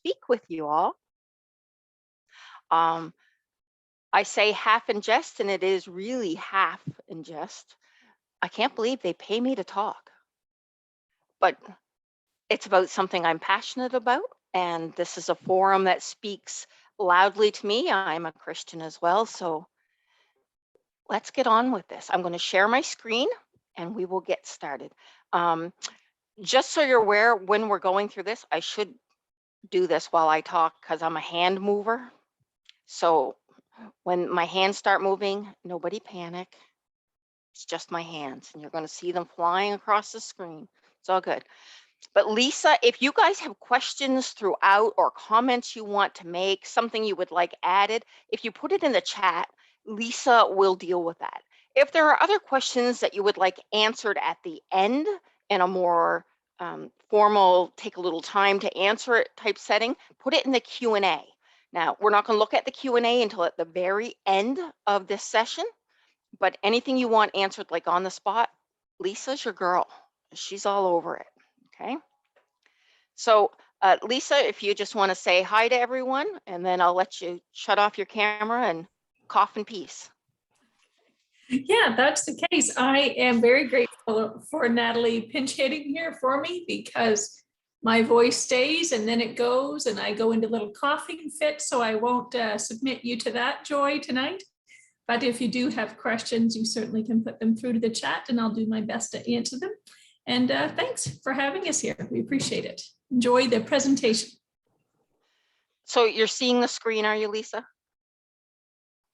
speak with you all. I say half in jest, and it is really half in jest. I can't believe they pay me to talk, but it's about something I'm passionate about, and this is a forum that speaks loudly to me. I'm a Christian as well, so let's get on with this. I'm going to share my screen, and we will get started. Just so you're aware, when we're going through this, I should do this while I talk because I'm a hand mover. So when my hands start moving, nobody panic. It's just my hands, and you're going to see them flying across the screen. It's all good. But Lisa, if you guys have questions throughout or comments you want to make, something you would like added, if you put it in the chat, Lisa will deal with that. If there are other questions that you would like answered at the end in a more formal, take a little time to answer it type setting, put it in the Q&A. Now, we're not going to look at the Q&A until at the very end of this session, but anything you want answered like on the spot, Lisa's your girl. She's all over it. Okay, so Lisa, if you just want to say hi to everyone, and then I'll let you shut off your camera and cough in peace. Yeah, that's the case. I am very grateful for Natalie pinch hitting here for me, because my voice stays and then it goes and I go into little coughing fits, so I won't submit you to that joy tonight. But if you do have questions, you certainly can put them through to the chat and I'll do my best to answer them. And thanks for having us here. We appreciate it. Enjoy the presentation. So you're seeing the screen, are you, Lisa?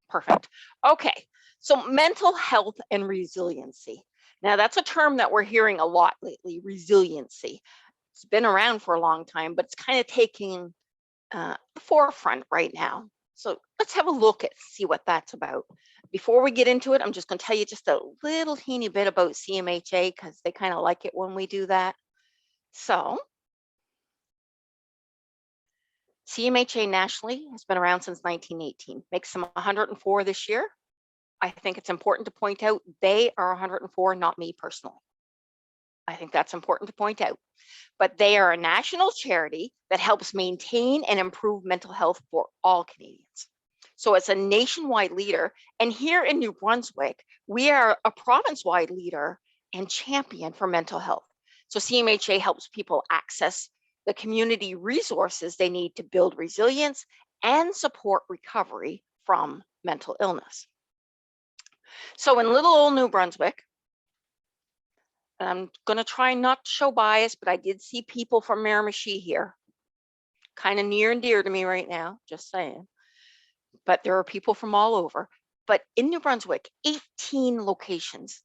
Perfect. Okay, so mental health and resiliency. Now that's a term that we're hearing a lot lately, resiliency. It's been around for a long time, but it's kind of taking the forefront right now. So let's have a look at see what that's about. Before we get into it, I'm just going to tell you just a little teeny bit about CMHA because they kind of like it when we do that. So CMHA nationally has been around since 1918, makes them 104 this year. I think it's important to point out they are 104, not me personally. I think that's important to point out. But they are a national charity that helps maintain and improve mental health for all Canadians. So it's a nationwide leader. And here in New Brunswick, we are a province-wide leader and champion for mental health. So CMHA helps people access the community resources they need to build resilience and support recovery from mental illness. So in little old New Brunswick, and I'm going to try not to show bias, but I did see people from Miramichi here, kind of near and dear to me right now, just saying. But there are people from all over. But in New Brunswick, 18 locations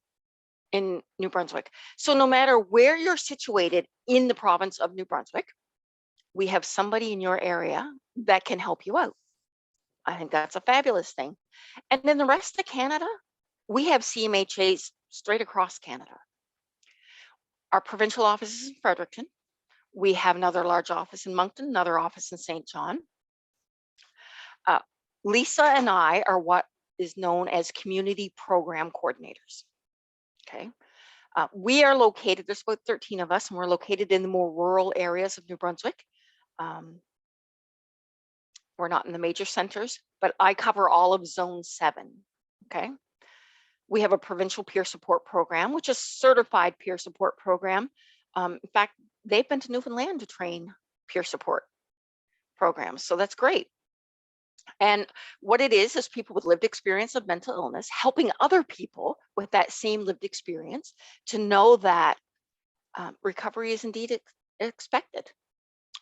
in New Brunswick. So no matter where you're situated in the province of New Brunswick, we have somebody in your area that can help you out. I think that's a fabulous thing. And then the rest of Canada, we have CMHAs straight across Canada. Our provincial office is in Fredericton. We have another large office in Moncton, another office in St. John. Lisa and I are what is known as community program coordinators. Okay, we are located, there's about 13 of us, and we're located in the more rural areas of New Brunswick. We're not in the major centers, but I cover all of Zone 7. Okay, we have a provincial peer support program, which is a certified peer support program. In fact, they've been to Newfoundland to train peer support programs, so that's great. And what it is people with lived experience of mental illness helping other people with that same lived experience to know that recovery is indeed expected.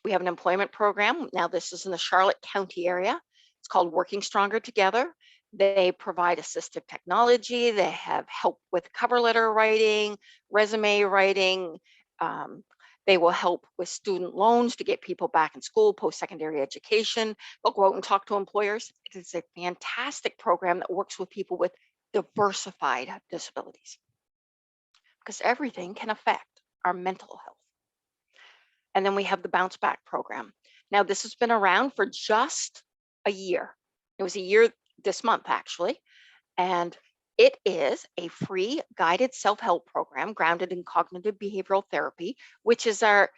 We have an employment program. Now this is in the Charlotte County area. It's called Working Stronger Together. They provide assistive technology. They have help with cover letter writing, resume writing. They will help with student loans to get people back in school, post-secondary education. They'll go out and talk to employers. It is a fantastic program that works with people with diversified disabilities because everything can affect our mental health. And then we have the Bounce Back program. Now this has been around for just a year. It was a year this month actually. And it is a free guided self-help program grounded in cognitive behavioral therapy, which is our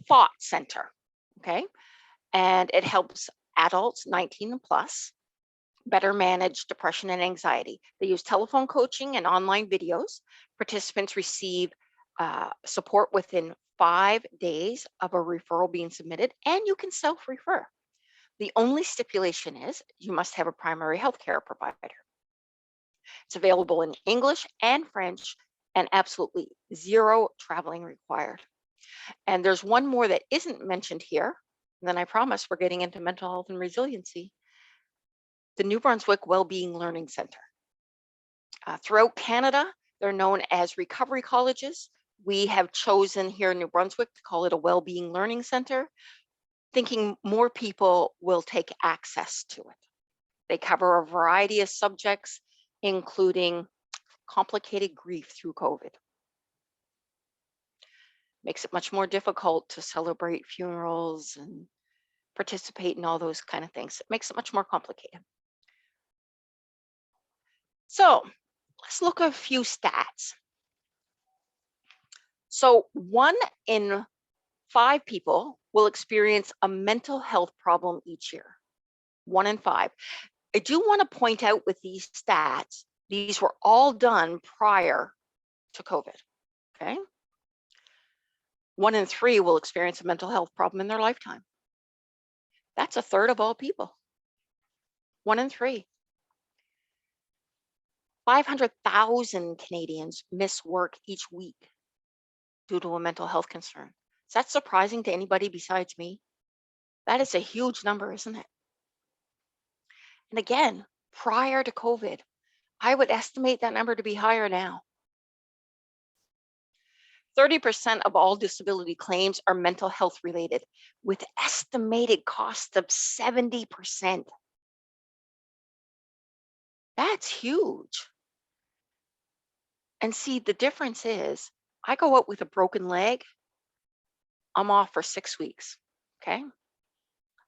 thought center, okay? and it helps adults 19 and plus better manage depression and anxiety. They use telephone coaching and online videos. Participants receive support within 5 days of a referral being submitted, and you can self-refer. The only stipulation is you must have a primary health care provider. It's available in English and French, and absolutely zero traveling required. And there's one more that isn't mentioned here. And then I promise we're getting into mental health and resiliency. The New Brunswick Wellbeing Learning Center. Throughout Canada, they're known as recovery colleges. We have chosen here in New Brunswick to call it a Wellbeing Learning Center, thinking more people will take access to it. They cover a variety of subjects, including complicated grief through COVID. Makes it much more difficult to celebrate funerals and participate in all those kind of things. It makes it much more complicated. So let's look at a few stats. So 1 in 5 people will experience a mental health problem each year. 1 in 5. I do want to point out with these stats, these were all done prior to COVID, okay? 1 in 3 will experience a mental health problem in their lifetime. That's a third of all people. 1 in 3. 500,000 Canadians miss work each week due to a mental health concern. Is that surprising to anybody besides me? That is a huge number, isn't it? And again, prior to COVID, I would estimate that number to be higher now. 30% of all disability claims are mental health related, with estimated costs of 70%. That's huge. And see, the difference is I go out with a broken leg, I'm off for 6 weeks, okay?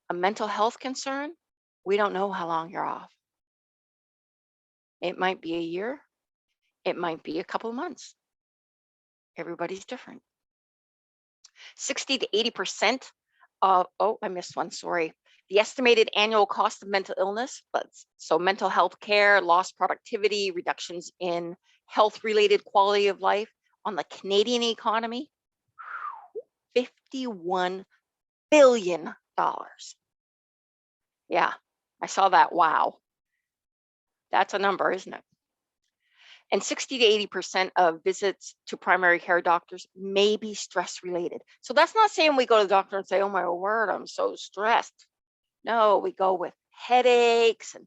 A mental health concern, we don't know how long you're off. It might be a year, it might be a couple of months. Everybody's different. 60 to 80% of, oh, I missed one, sorry. The estimated annual cost of mental illness, so mental health care, lost productivity, reductions in health-related quality of life on the Canadian economy, $51 billion. Yeah, I saw that, wow. That's a number, isn't it? And 60 to 80% of visits to primary care doctors may be stress related. So that's not saying we go to the doctor and say, oh my word, I'm so stressed. No, we go with headaches and,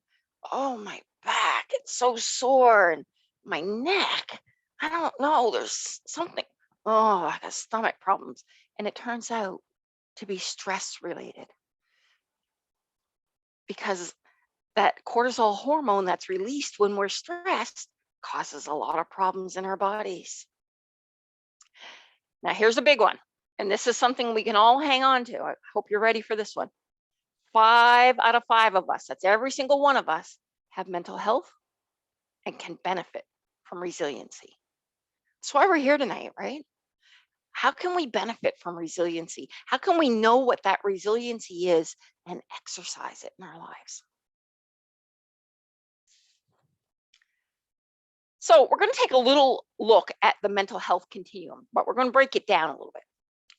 oh, my back, it's so sore, and my neck, I don't know, there's something, oh, I got stomach problems. And it turns out to be stress related, because that cortisol hormone that's released when we're stressed causes a lot of problems in our bodies. Now, here's a big one, and this is something we can all hang on to. I hope you're ready for this one. 5 out of 5 of us, that's every single one of us, have mental health and can benefit from resiliency. That's why we're here tonight, right? How can we benefit from resiliency? How can we know what that resiliency is and exercise it in our lives? So we're going to take a little look at the mental health continuum, but we're going to break it down a little bit.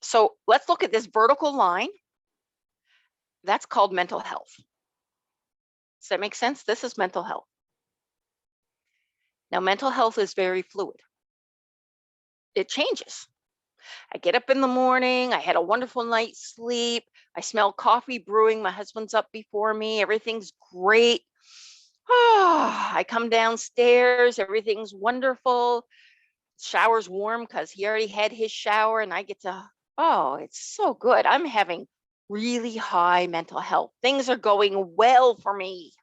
So let's look at this vertical line. That's called mental health. Does that make sense? This is mental health. Now, mental health is very fluid. It changes. I get up in the morning, I had a wonderful night's sleep, I smell coffee brewing, my husband's up before me, everything's great. Oh, I come downstairs, everything's wonderful. Shower's warm because he already had his shower, and I get to, oh, it's so good. I'm having really high mental health. Things are going well for me.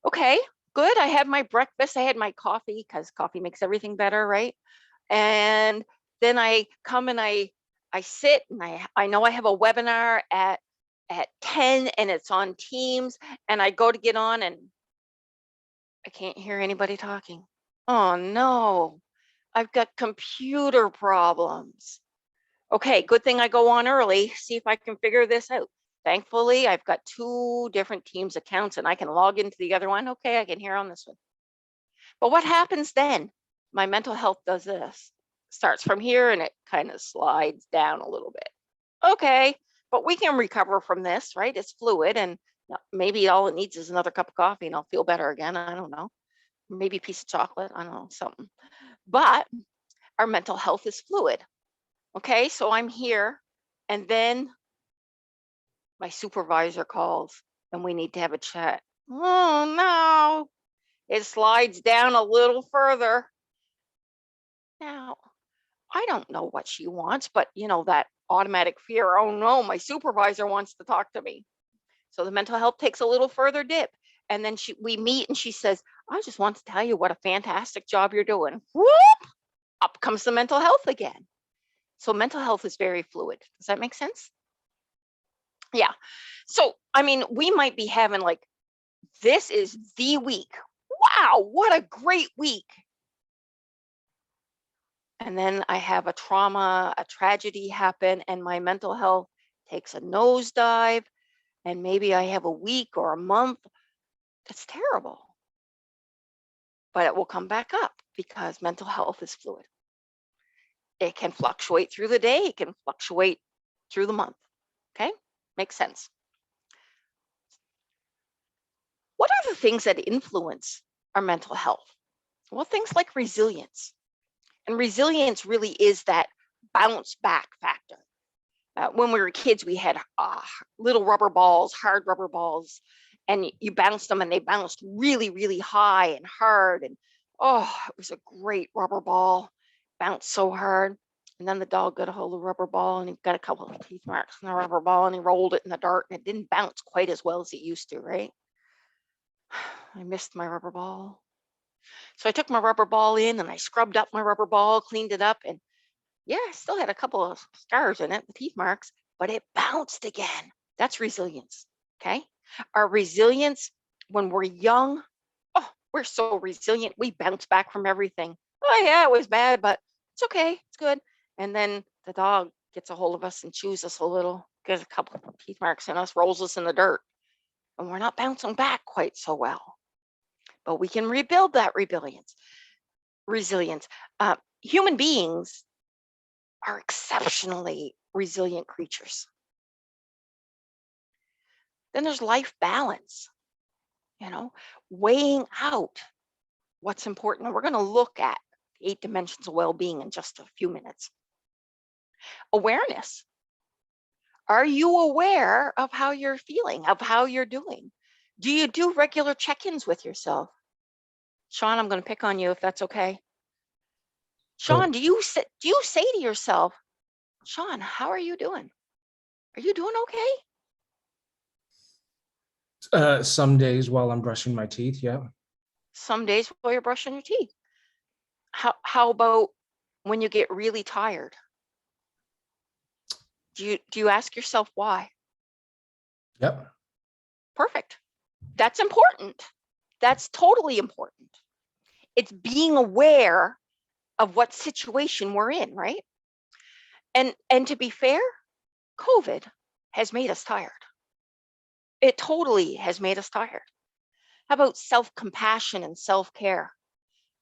Okay, good. I had my breakfast. I had my coffee because coffee makes everything better, right? And then I come and I sit, and I know I have a webinar at 10 and it's on Teams, and I go to get on and I can't hear anybody talking. Oh no, I've got computer problems. Okay, good thing I go on early, see if I can figure this out. Thankfully, I've got 2 different Teams accounts and I can log into the other one. Okay, I can hear on this one. But what happens then? My mental health does this. Starts from here and it kind of slides down a little bit. Okay, but we can recover from this, right? It's fluid, and maybe all it needs is another cup of coffee and I'll feel better again. I don't know. Maybe a piece of chocolate. I don't know, something. But our mental health is fluid. Okay, so I'm here, and then my supervisor calls and we need to have a chat. Oh no, it slides down a little further. Now, I don't know what she wants, but that automatic fear, oh no, my supervisor wants to talk to me. So the mental health takes a little further dip. And then we meet and she says, I just want to tell you what a fantastic job you're doing. Whoop, up comes the mental health again. So mental health is very fluid. Does that make sense? Yeah. So, I mean, we might be having like, this is the week. Wow, what a great week. And then I have a trauma, a tragedy happen, and my mental health takes a nosedive. And maybe I have a week or a month. It's terrible. But it will come back up because mental health is fluid. It can fluctuate through the day, it can fluctuate through the month. Okay, makes sense. What are the things that influence our mental health? Well, things like resilience. And resilience really is that bounce back factor. When we were kids, we had little rubber balls, hard rubber balls, and you bounced them and they bounced really, really high and hard. And it was a great rubber ball, bounced so hard. And then the dog got a hold of the rubber ball and he got a couple of teeth marks on the rubber ball and he rolled it in the dirt and it didn't bounce quite as well as it used to, right? I missed my rubber ball. So I took my rubber ball in and I scrubbed up my rubber ball, cleaned it up, and yeah, I still had a couple of scars in it, the teeth marks, but it bounced again. That's resilience, okay? Our resilience when we're young, we're so resilient. We bounce back from everything. Oh yeah, it was bad, but it's okay, it's good. And then the dog gets a hold of us and chews us a little, gets a couple of teeth marks in us, rolls us in the dirt, and we're not bouncing back quite so well. But we can rebuild that resilience. Human beings are exceptionally resilient creatures. Then there's life balance, weighing out what's important. And we're going to look at 8 dimensions of well-being in just a few minutes. Awareness. Are you aware of how you're feeling, of how you're doing? Do you do regular check-ins with yourself? Sean, I'm going to pick on you if that's okay. Sean, do you say to yourself, Sean, how are you doing? Are you doing okay? Some days while I'm brushing my teeth, yeah. Some days while you're brushing your teeth. How about when you get really tired? Do you ask yourself why? Yep. Perfect. That's important. That's totally important. It's being aware of what situation we're in, right? And to be fair, COVID has made us tired. It totally has made us tired. How about self-compassion and self-care?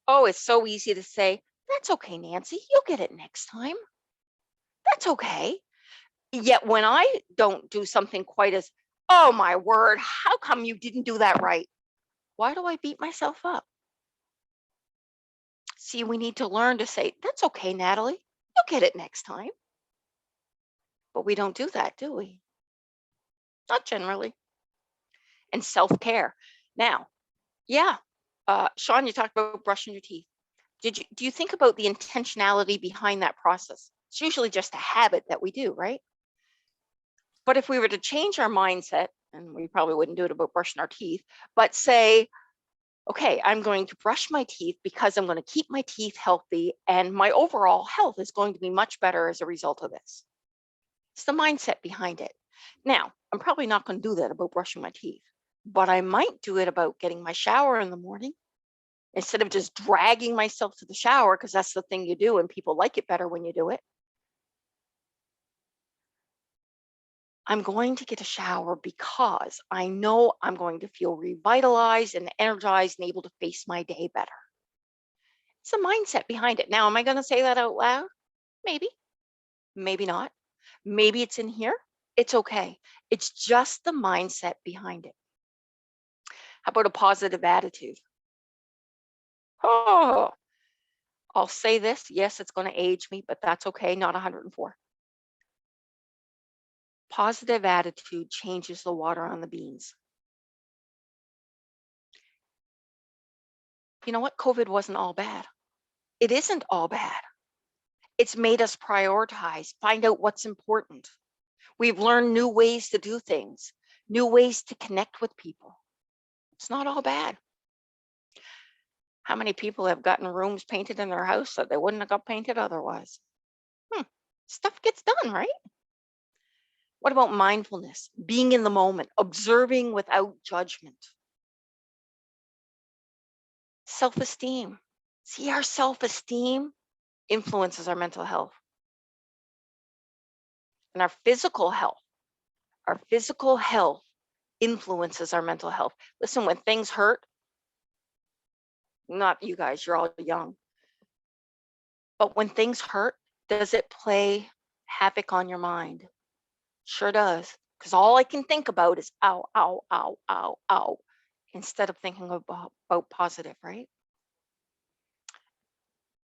Oh, it's so easy to say, that's okay, Nancy, you'll get it next time. That's okay. Yet when I don't do something quite as, oh my word, how come you didn't do that right? Why do I beat myself up? See, we need to learn to say, that's okay, Natalie, you'll get it next time. But we don't do that, do we? Not generally. And self-care. Now, Sean, you talked about brushing your teeth. Do you think about the intentionality behind that process? It's usually just a habit that we do, right? But if we were to change our mindset, and we probably wouldn't do it about brushing our teeth, but say, okay, I'm going to brush my teeth because I'm going to keep my teeth healthy and my overall health is going to be much better as a result of this. It's the mindset behind it. Now, I'm probably not going to do that about brushing my teeth, but I might do it about getting my shower in the morning instead of just dragging myself to the shower, because that's the thing you do and people like it better when you do it. I'm going to get a shower because I know I'm going to feel revitalized and energized and able to face my day better. It's the mindset behind it. Now, am I going to say that out loud? Maybe, maybe not. Maybe it's in here. It's okay. It's just the mindset behind it. How about a positive attitude? Oh, I'll say this. Yes, it's going to age me, but that's okay. Not 104. Positive attitude changes the water on the beans. You know what? COVID wasn't all bad. It isn't all bad. It's made us prioritize, find out what's important. We've learned new ways to do things, new ways to connect with people. It's not all bad. How many people have gotten rooms painted in their house that they wouldn't have got painted otherwise? Stuff gets done, right? What about mindfulness? Being in the moment, observing without judgment. Self-esteem. See, our self-esteem influences our mental health. And our physical health influences our mental health. Listen, when things hurt, not you guys, you're all young, but when things hurt, does it play havoc on your mind? Sure does, because all I can think about is ow, ow, ow, ow, ow, instead of thinking about positive, right?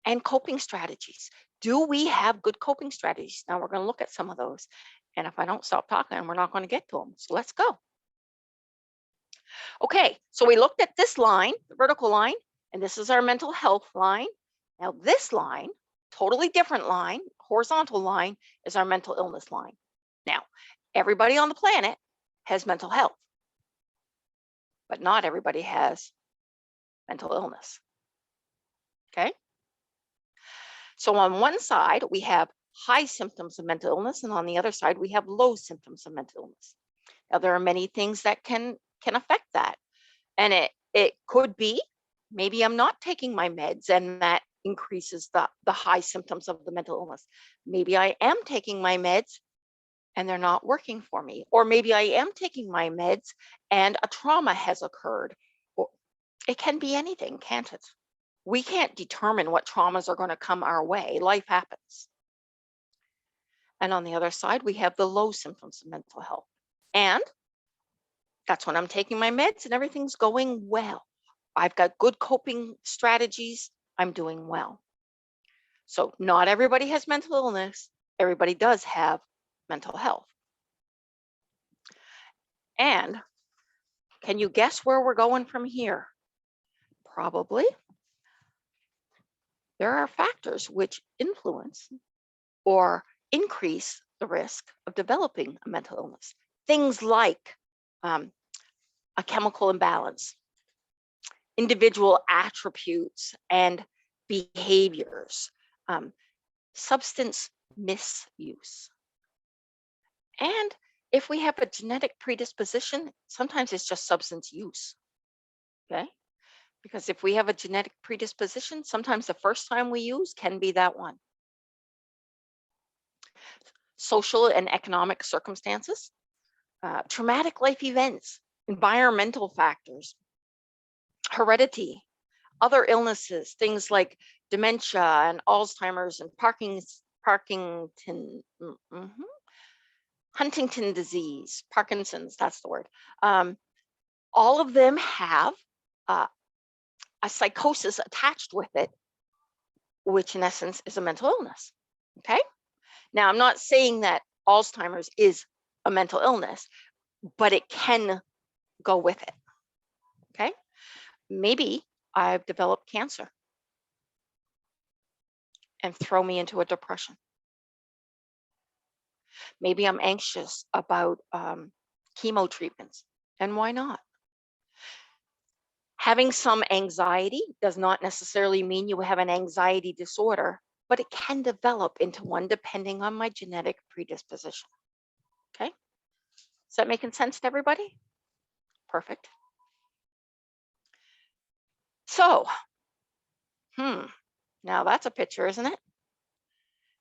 And coping strategies. Do we have good coping strategies? Now we're going to look at some of those. And if I don't stop talking, we're not going to get to them. So let's go. Okay, so we looked at this line, the vertical line, and this is our mental health line. Now this line, totally different line, horizontal line, is our mental illness line. Now, everybody on the planet has mental health, but not everybody has mental illness. Okay? So on one side, we have high symptoms of mental illness, and on the other side, we have low symptoms of mental illness. Now, there are many things that can affect that. And it could be, maybe I'm not taking my meds and that increases the high symptoms of the mental illness. Maybe I am taking my meds and they're not working for me. Or maybe I am taking my meds and a trauma has occurred. Or it can be anything, can't it? We can't determine what traumas are going to come our way. Life happens. And on the other side, we have the low symptoms of mental health. And that's when I'm taking my meds and everything's going well. I've got good coping strategies. I'm doing well. So not everybody has mental illness. Everybody does have mental health. And can you guess where we're going from here? Probably. There are factors which influence or increase the risk of developing a mental illness. Things like a chemical imbalance, individual attributes and behaviors, substance misuse. And if we have a genetic predisposition, sometimes it's just substance use, okay? Because if we have a genetic predisposition, sometimes the first time we use can be that one. Social and economic circumstances, traumatic life events, environmental factors, heredity, other illnesses, things like dementia and Alzheimer's and Huntington disease, Parkinson's, that's the word. All of them have a psychosis attached with it, which in essence is a mental illness, okay? Now, I'm not saying that Alzheimer's is a mental illness, but it can go with it, okay? Maybe I've developed cancer and throw me into a depression. Maybe I'm anxious about chemo treatments, and why not? Having some anxiety does not necessarily mean you have an anxiety disorder, but it can develop into one depending on my genetic predisposition. Okay? Is that making sense to everybody? Perfect. So, now that's a picture, isn't it?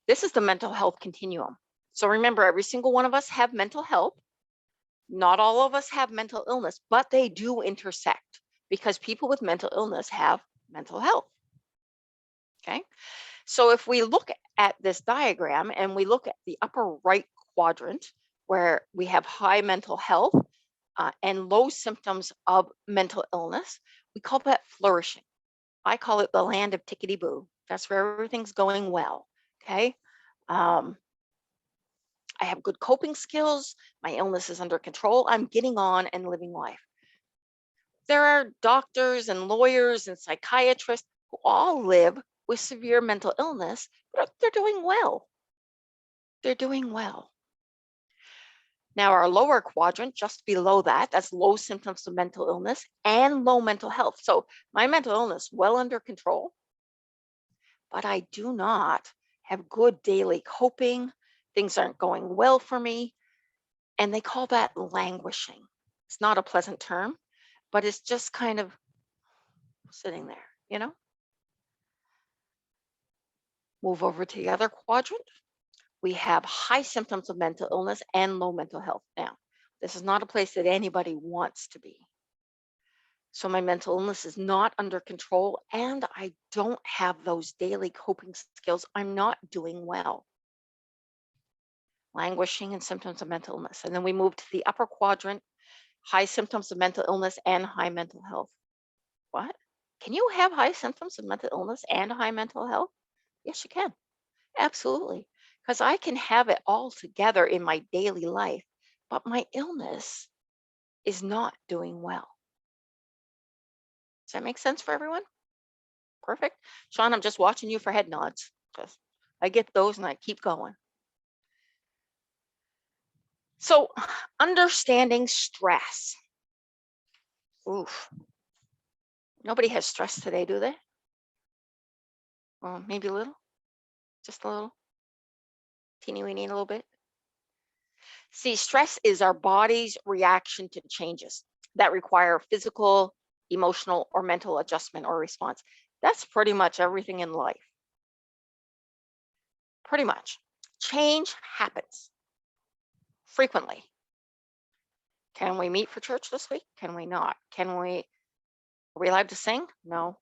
This is the mental health continuum. So remember, every single one of us have mental health. Not all of us have mental illness, but they do intersect because people with mental illness have mental health. Okay. So if we look at this diagram and we look at the upper right quadrant where we have high mental health and low symptoms of mental illness, we call that flourishing. I call it the land of tickety-boo. That's where everything's going well. Okay. I have good coping skills. My illness is under control. I'm getting on and living life. There are doctors and lawyers and psychiatrists who all live with severe mental illness, but they're doing well. They're doing well. Now, our lower quadrant, just below that, that's low symptoms of mental illness and low mental health. So my mental illness well under control, but I do not have good daily coping. Things aren't going well for me. And they call that languishing. It's not a pleasant term, but it's just kind of sitting there, you know? Move over to the other quadrant. We have high symptoms of mental illness and low mental health. Now, this is not a place that anybody wants to be. So my mental illness is not under control and I don't have those daily coping skills. I'm not doing well. Languishing and symptoms of mental illness. And then we move to the upper quadrant, high symptoms of mental illness and high mental health. What? Can you have high symptoms of mental illness and high mental health? Yes, you can. Absolutely. Because I can have it all together in my daily life, but my illness is not doing well. Does that make sense for everyone? Perfect. Sean, I'm just watching you for head nods. I get those and I keep going. So understanding stress. Oof. Nobody has stress today, do they? Well, maybe a little, just a little, teeny weeny, a little bit. See, stress is our body's reaction to changes that require physical, emotional, or mental adjustment or response. That's pretty much everything in life. Pretty much. Change happens frequently. Can we meet for church this week? Can we not? Are we allowed to sing? No.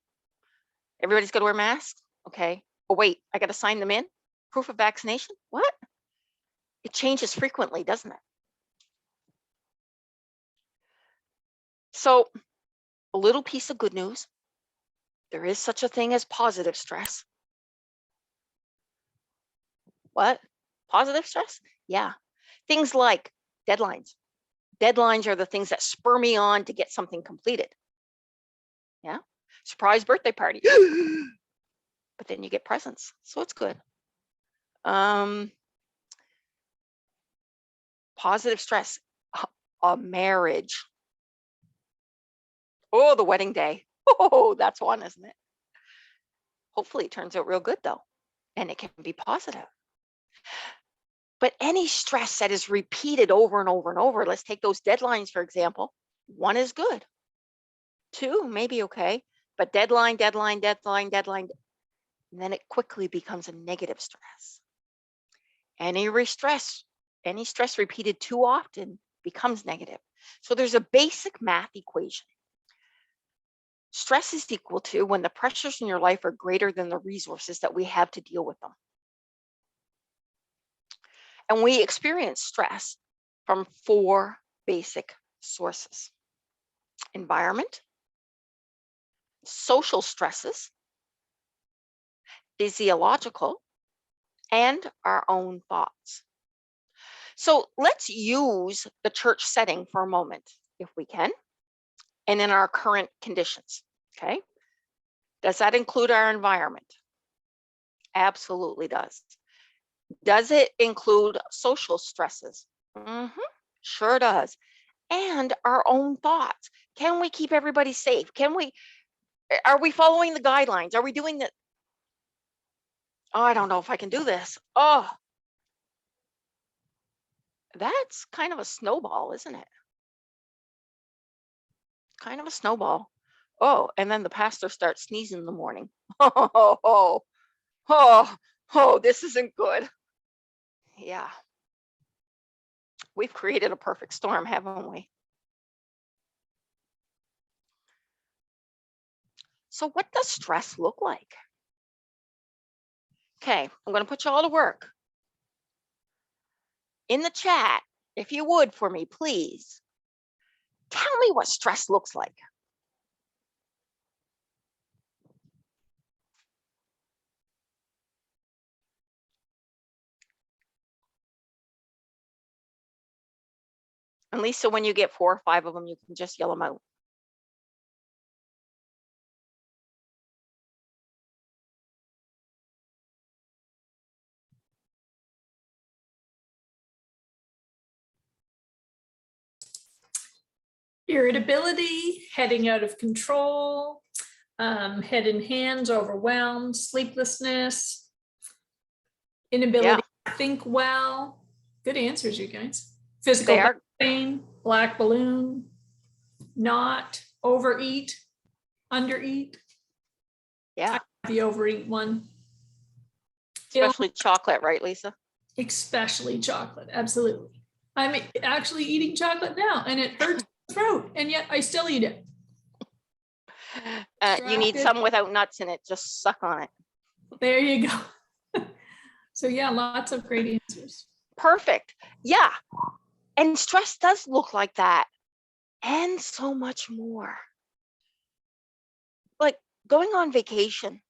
Everybody's got to wear masks? Okay. Oh, wait, I got to sign them in? Proof of vaccination? What? It changes frequently, doesn't it? So a little piece of good news. There is such a thing as positive stress. What? Positive stress? Yeah. Things like deadlines. Deadlines are the things that spur me on to get something completed. Yeah. Surprise birthday party. But then you get presents. So it's good. Positive stress. A marriage. Oh, the wedding day. Oh, that's one, isn't it? Hopefully it turns out real good though. And it can be positive. But any stress that is repeated over and over and over, let's take those deadlines, for example. One is good. Two, maybe okay. But deadline, deadline, deadline, deadline, and then it quickly becomes a negative stress. Any stress repeated too often becomes negative. So there's a basic math equation. Stress is equal to when the pressures in your life are greater than the resources that we have to deal with them. And we experience stress from 4 basic sources: environment, social stresses, physiological, and our own thoughts. So let's use the church setting for a moment, if we can, and in our current conditions, okay? Does that include our environment? Absolutely does. Does it include social stresses? Sure does. And our own thoughts. Can we keep everybody safe? Are we following the guidelines? Are we doing the, oh, I don't know if I can do this. Oh, that's kind of a snowball, isn't it? Kind of a snowball. Oh, and then the pastor starts sneezing in the morning. Oh, this isn't good. Yeah. We've created a perfect storm, haven't we? So what does stress look like? Okay, I'm going to put you all to work. In the chat, if you would for me, please, tell me what stress looks like. And Lisa, when you get 4 or 5 of them, you can just yell them out. Irritability, heading out of control, head and hands, overwhelmed, sleeplessness, inability to think well. Good answers, you guys. Physical back pain, black balloon, not, overeat, undereat. Yeah. The overeat one. Especially chocolate, right, Lisa? Especially chocolate, absolutely. I'm actually eating chocolate now and it hurts my throat, and yet I still eat it. You need some without nuts in it. Just suck on it. There you go. So yeah, lots of great answers. Perfect. Yeah. And stress does look like that. And so much more. Like going on vacation.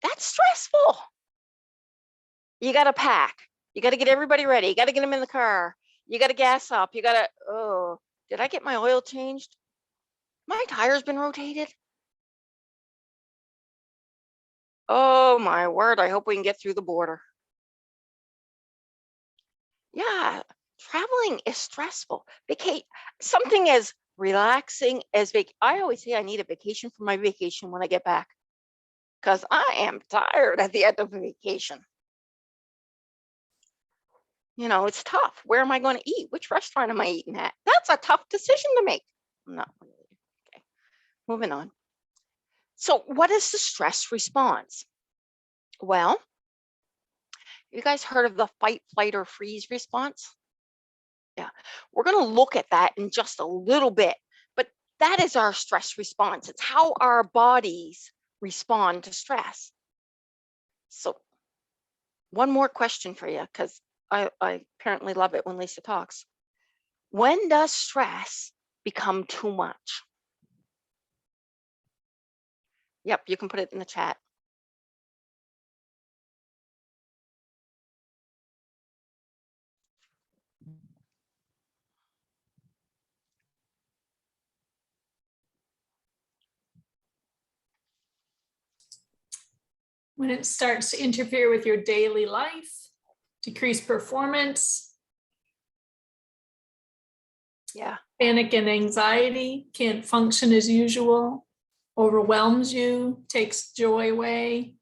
That's stressful. You got to pack. You got to get everybody ready. You got to get them in the car. You got to gas up. You got to, oh, did I get my oil changed? My tire's been rotated. Oh my word, I hope we can get through the border. Yeah, traveling is stressful. Something as relaxing as I always say I need a vacation for my vacation when I get back, because I am tired at the end of a vacation. You know, it's tough. Where am I going to eat? Which restaurant am I eating at? That's a tough decision to make. Not really. Okay, moving on. So what is the stress response? Well, you guys heard of the fight, flight, or freeze response? Yeah, we're going to look at that in just a little bit, but that is our stress response. It's how our bodies respond to stress. So one more question for you, because I apparently love it when Lisa talks. When does stress become too much? Yep, you can put it in the chat. When it starts to interfere with your daily life, decrease performance. Yeah. Panic and anxiety, can't function as usual, overwhelms you, takes joy away,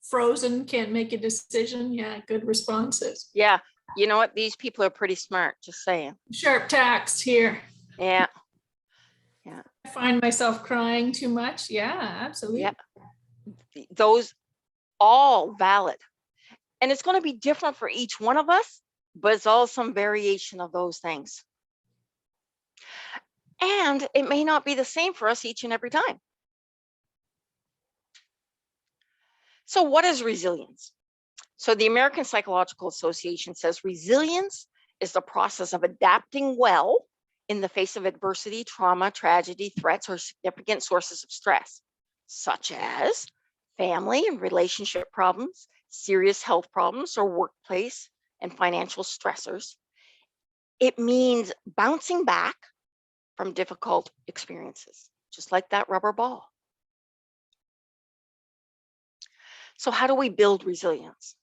frozen, can't make a decision. Yeah, good responses. Yeah, you know what? These people are pretty smart, just saying. Sharp tax here. Yeah. Yeah. I find myself crying too much. Yeah, absolutely. Yeah. Those all valid. And it's going to be different for each one of us, but it's all some variation of those things. And it may not be the same for us each and every time. So what is resilience? So the American Psychological Association says resilience is the process of adapting well in the face of adversity, trauma, tragedy, threats, or significant sources of stress, such as family and relationship problems, serious health problems, or workplace and financial stressors. It means bouncing back from difficult experiences, just like that rubber ball. So how do we build resilience?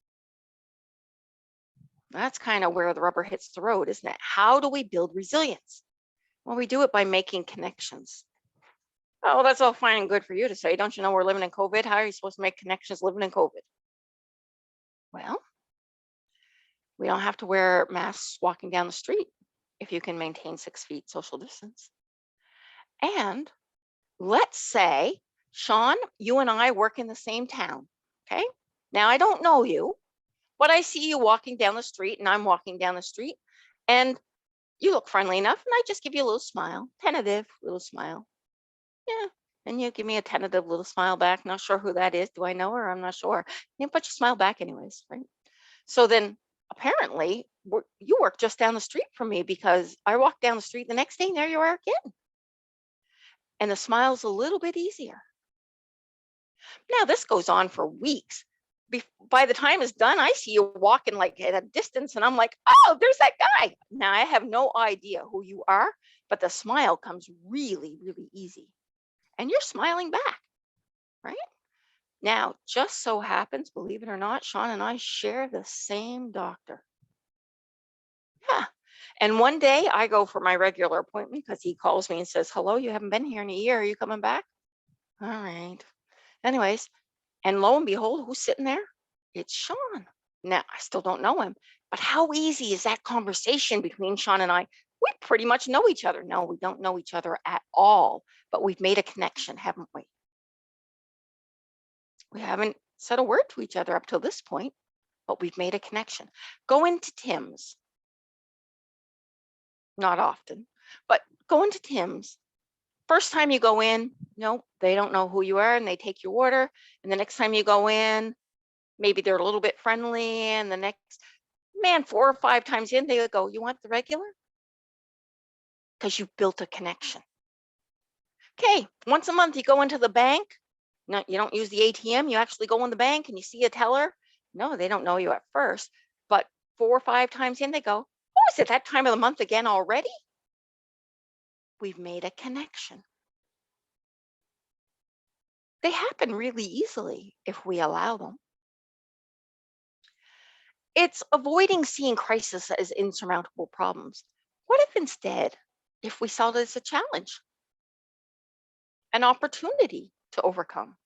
That's kind of where the rubber hits the road, isn't it? How do we build resilience? Well, we do it by making connections. Oh, that's all fine and good for you to say. Don't you know we're living in COVID? How are you supposed to make connections living in COVID? Well, we don't have to wear masks walking down the street if you can maintain 6 feet social distance. And let's say, Sean, you and I work in the same town, okay? Now, I don't know you, But I see you walking down the street and I'm walking down the street and you look friendly enough and I just give you a little smile, tentative little smile. Yeah. And you give me a tentative little smile back. Not sure who that is. Do I know her? I'm not sure. Yeah, but you smile back anyways, right? So then apparently you work just down the street from me because I walk down the street the next day and there you are again. And the smile's a little bit easier. Now this goes on for weeks. By the time it's done, I see you walking like at a distance and I'm like, oh, there's that guy. Now I have no idea who you are, but the smile comes really, really easy. And you're smiling back, right? Now, just so happens, believe it or not, Sean and I share the same doctor. Yeah. And one day I go for my regular appointment because he calls me and says, hello, you haven't been here in a year. Are you coming back? All right. Anyways, and lo and behold, who's sitting there? It's Sean. Now, I still don't know him, but how easy is that conversation between Sean and I? We pretty much know each other. No, we don't know each other at all, but we've made a connection, haven't we? We haven't said a word to each other up till this point, but we've made a connection. Go into Tim's. Not often, but go into Tim's. First time you go in, no, they don't know who you are and they take your order. And the next time you go in, maybe they're a little bit friendly. And the next, man, 4 or 5 times in, they go, you want the regular? Because you've built a connection. Okay, once a month you go into the bank. No, you don't use the ATM. You actually go in the bank and you see a teller. No, they don't know you at first, but 4 or 5 times in, they go, oh, is it that time of the month again already? We've made a connection. They happen really easily if we allow them. It's avoiding seeing crisis as insurmountable problems. What if instead, if we saw it as a challenge, an opportunity to overcome?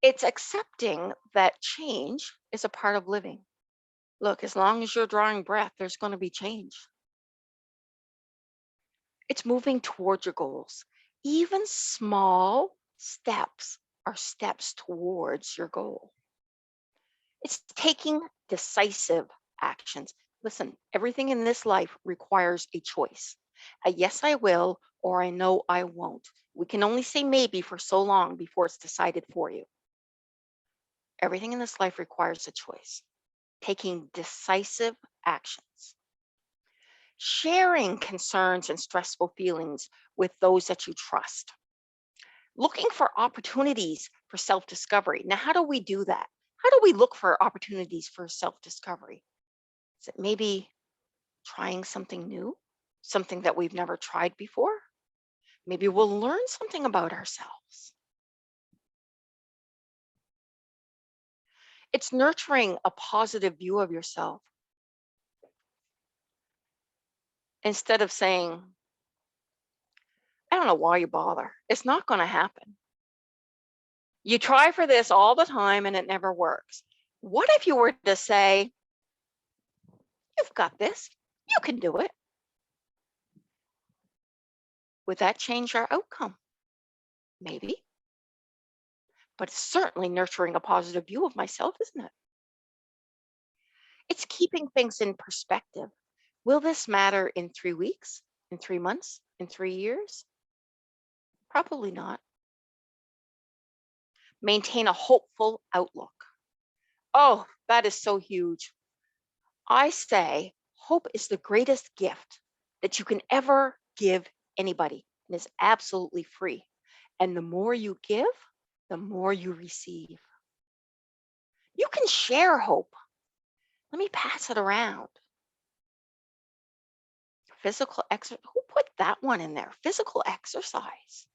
It's accepting that change is a part of living. Look, as long as you're drawing breath, there's going to be change. It's moving towards your goals. Even small steps are steps towards your goal. It's taking decisive actions. Listen, everything in this life requires a choice. A yes, I will, or a no, I won't. We can only say maybe for so long before it's decided for you. Everything in this life requires a choice. Taking decisive actions. Sharing concerns and stressful feelings with those that you trust. Looking for opportunities for self-discovery. Now, how do we do that? How do we look for opportunities for self-discovery? Is it maybe trying something new, something that we've never tried before? Maybe we'll learn something about ourselves. It's nurturing a positive view of yourself. Instead of saying, I don't know why you bother. It's not going to happen. You try for this all the time and it never works. What if you were to say, you've got this, you can do it? Would that change our outcome? Maybe. But it's certainly nurturing a positive view of myself, isn't it? It's keeping things in perspective. Will this matter in 3 weeks, in 3 months, in 3 years? Probably not. Maintain a hopeful outlook. Oh, that is so huge. I say hope is the greatest gift that you can ever give anybody and is absolutely free. And the more you give, the more you receive. You can share hope. Let me pass it around. Physical exercise. Who put that one in there? Physical exercise.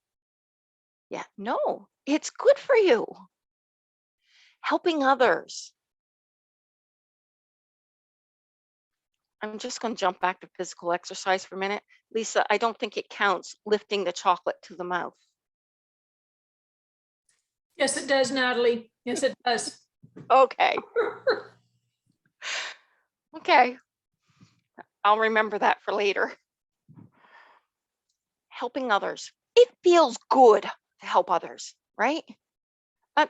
Yeah, no, it's good for you. Helping others. I'm just going to jump back to physical exercise for a minute. Lisa, I don't think it counts lifting the chocolate to the mouth. Yes, it does, Natalie. Yes, it does. Okay. Okay. I'll remember that for later. Helping others. It feels good to help others, right?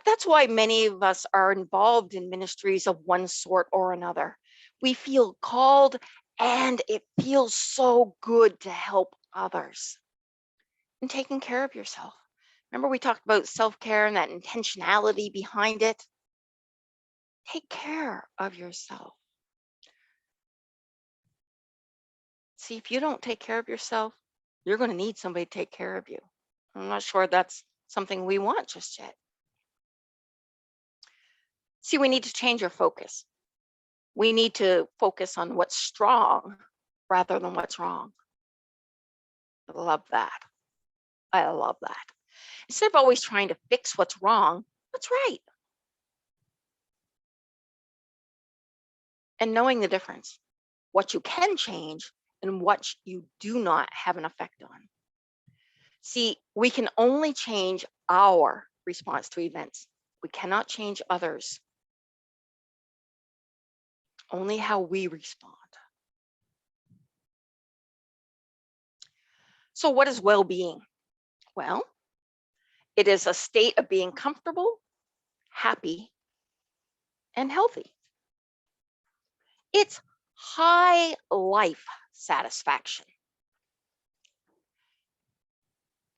That's why many of us are involved in ministries of one sort or another. We feel called, and it feels so good to help others. And taking care of yourself. Remember we talked about self-care and that intentionality behind it? Take care of yourself. See, if you don't take care of yourself, you're going to need somebody to take care of you. I'm not sure that's something we want just yet. See, we need to change our focus. We need to focus on what's strong rather than what's wrong. I love that. I love that. Instead of always trying to fix what's wrong, what's right? And knowing the difference, what you can change and what you do not have an effect on. See, we can only change our response to events. We cannot change others. Only how we respond. So what is well-being? Well, it is a state of being comfortable, happy, and healthy. It's high life satisfaction.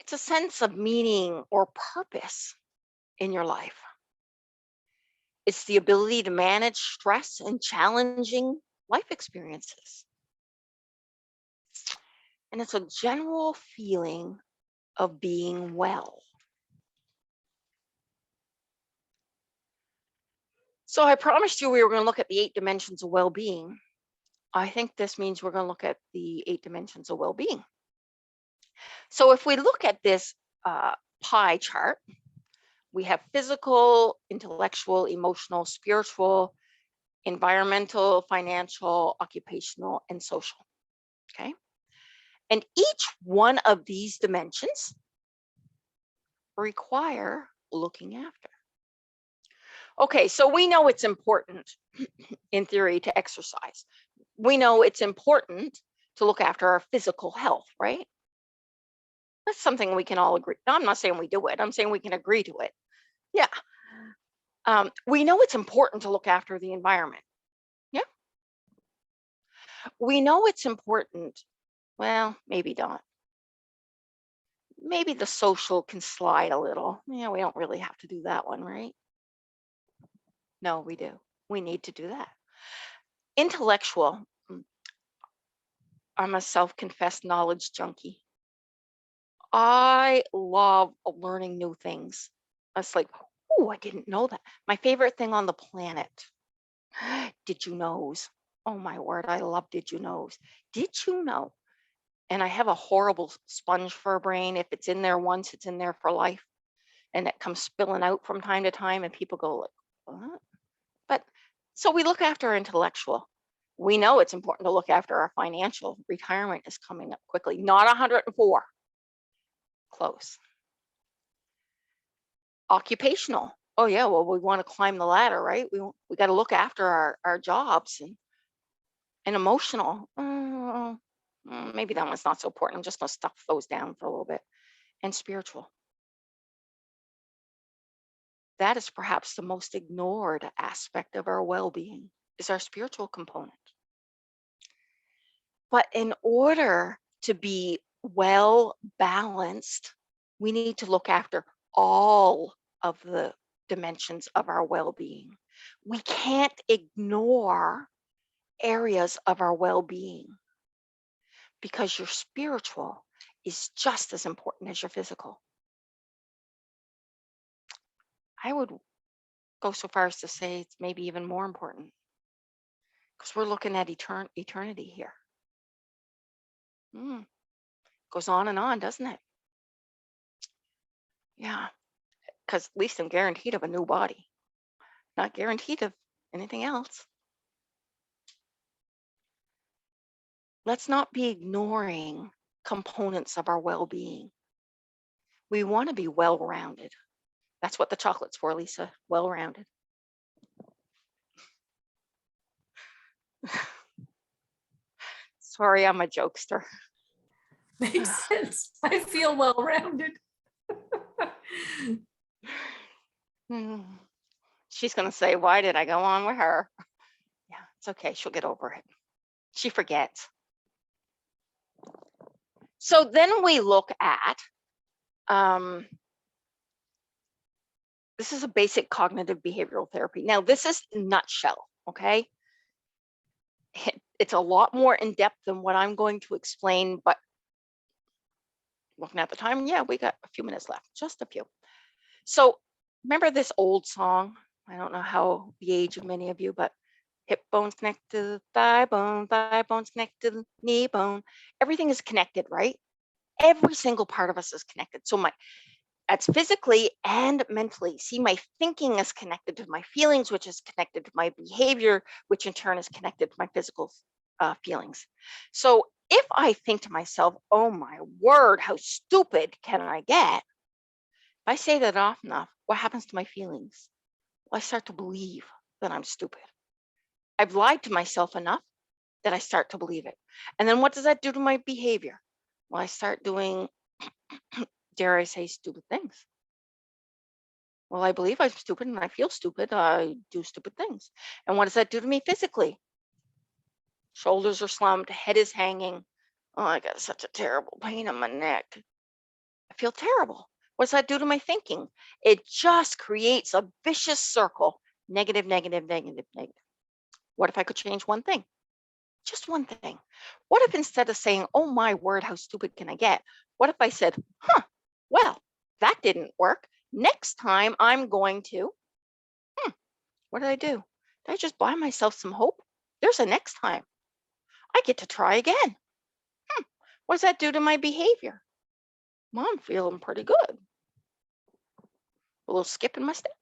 It's a sense of meaning or purpose in your life. It's the ability to manage stress and challenging life experiences. And it's a general feeling of being well. So I promised you we were going to look at the 8 dimensions of well-being. I think this means we're going to look at the 8 dimensions of well-being. So if we look at this pie chart, we have physical, intellectual, emotional, spiritual, environmental, financial, occupational, and social. Okay. And each one of these dimensions require looking after. Okay, so we know it's important in theory to exercise. We know it's important to look after our physical health, right? That's something we can all agree. No, I'm not saying we do it. I'm saying we can agree to it. Yeah. We know it's important to look after the environment. Yeah. We know it's important. Well, maybe not. Maybe the social can slide a little. Yeah, we don't really have to do that one, right? No, we do. We need to do that. Intellectual. I'm a self-confessed knowledge junkie. I love learning new things. It's like, oh, I didn't know that. My favorite thing on the planet. Did you knows? Oh my word, I love did you knows. Did you know? And I have a horrible sponge for a brain. If it's in there once, it's in there for life. And it comes spilling out from time to time and people go like, what? But so we look after our intellectual. We know it's important to look after our financial. Retirement is coming up quickly, not 104. Close. Occupational. Oh yeah, well, we want to climb the ladder, right? We got to look after our jobs. And emotional. Maybe that one's not so important. I'm just going to stuff those down for a little bit. And spiritual. That is perhaps the most ignored aspect of our well-being, is our spiritual component. But in order to be well balanced, we need to look after all of the dimensions of our well-being. We can't ignore areas of our well-being because your spiritual is just as important as your physical. I would go so far as to say it's maybe even more important because we're looking at eternity here. Goes on and on, doesn't it? Yeah, because at least I'm guaranteed of a new body, not guaranteed of anything else. Let's not be ignoring components of our well-being. We want to be well-rounded. That's what the chocolate's for, Lisa, well-rounded. Sorry, I'm a jokester. Makes sense. I feel well-rounded. She's going to say, why did I go on with her? Yeah, it's okay. She'll get over it. She forgets. So then we look at, this is a basic cognitive behavioral therapy. Now, this is a nutshell, okay? It's a lot more in depth than what I'm going to explain, but looking at the time, yeah, we got a few minutes left, just a few. So remember this old song? I don't know how the age of many of you, but hip bones connect to the thigh bones connect to the knee bone. Everything is connected, right? Every single part of us is connected. So that's physically and mentally. See, my thinking is connected to my feelings, which is connected to my behavior, which in turn is connected to my physical feelings. So if I think to myself, oh my word, how stupid can I get? If I say that often enough, what happens to my feelings? Well, I start to believe that I'm stupid. I've lied to myself enough that I start to believe it. And then what does that do to my behavior? Well, I start doing, dare I say, stupid things. Well, I believe I'm stupid and I feel stupid. I do stupid things. And what does that do to me physically? Shoulders are slumped, head is hanging. Oh, I got such a terrible pain in my neck. I feel terrible. What does that do to my thinking? It just creates a vicious circle. Negative, negative, negative, negative. What if I could change one thing? Just one thing. What if instead of saying, oh my word, how stupid can I get? What if I said, well, that didn't work. Next time I'm going to, what did I do? Did I just buy myself some hope? There's a next time. I get to try again. What does that do to my behavior? Well, I'm feeling pretty good. A little skip in my step.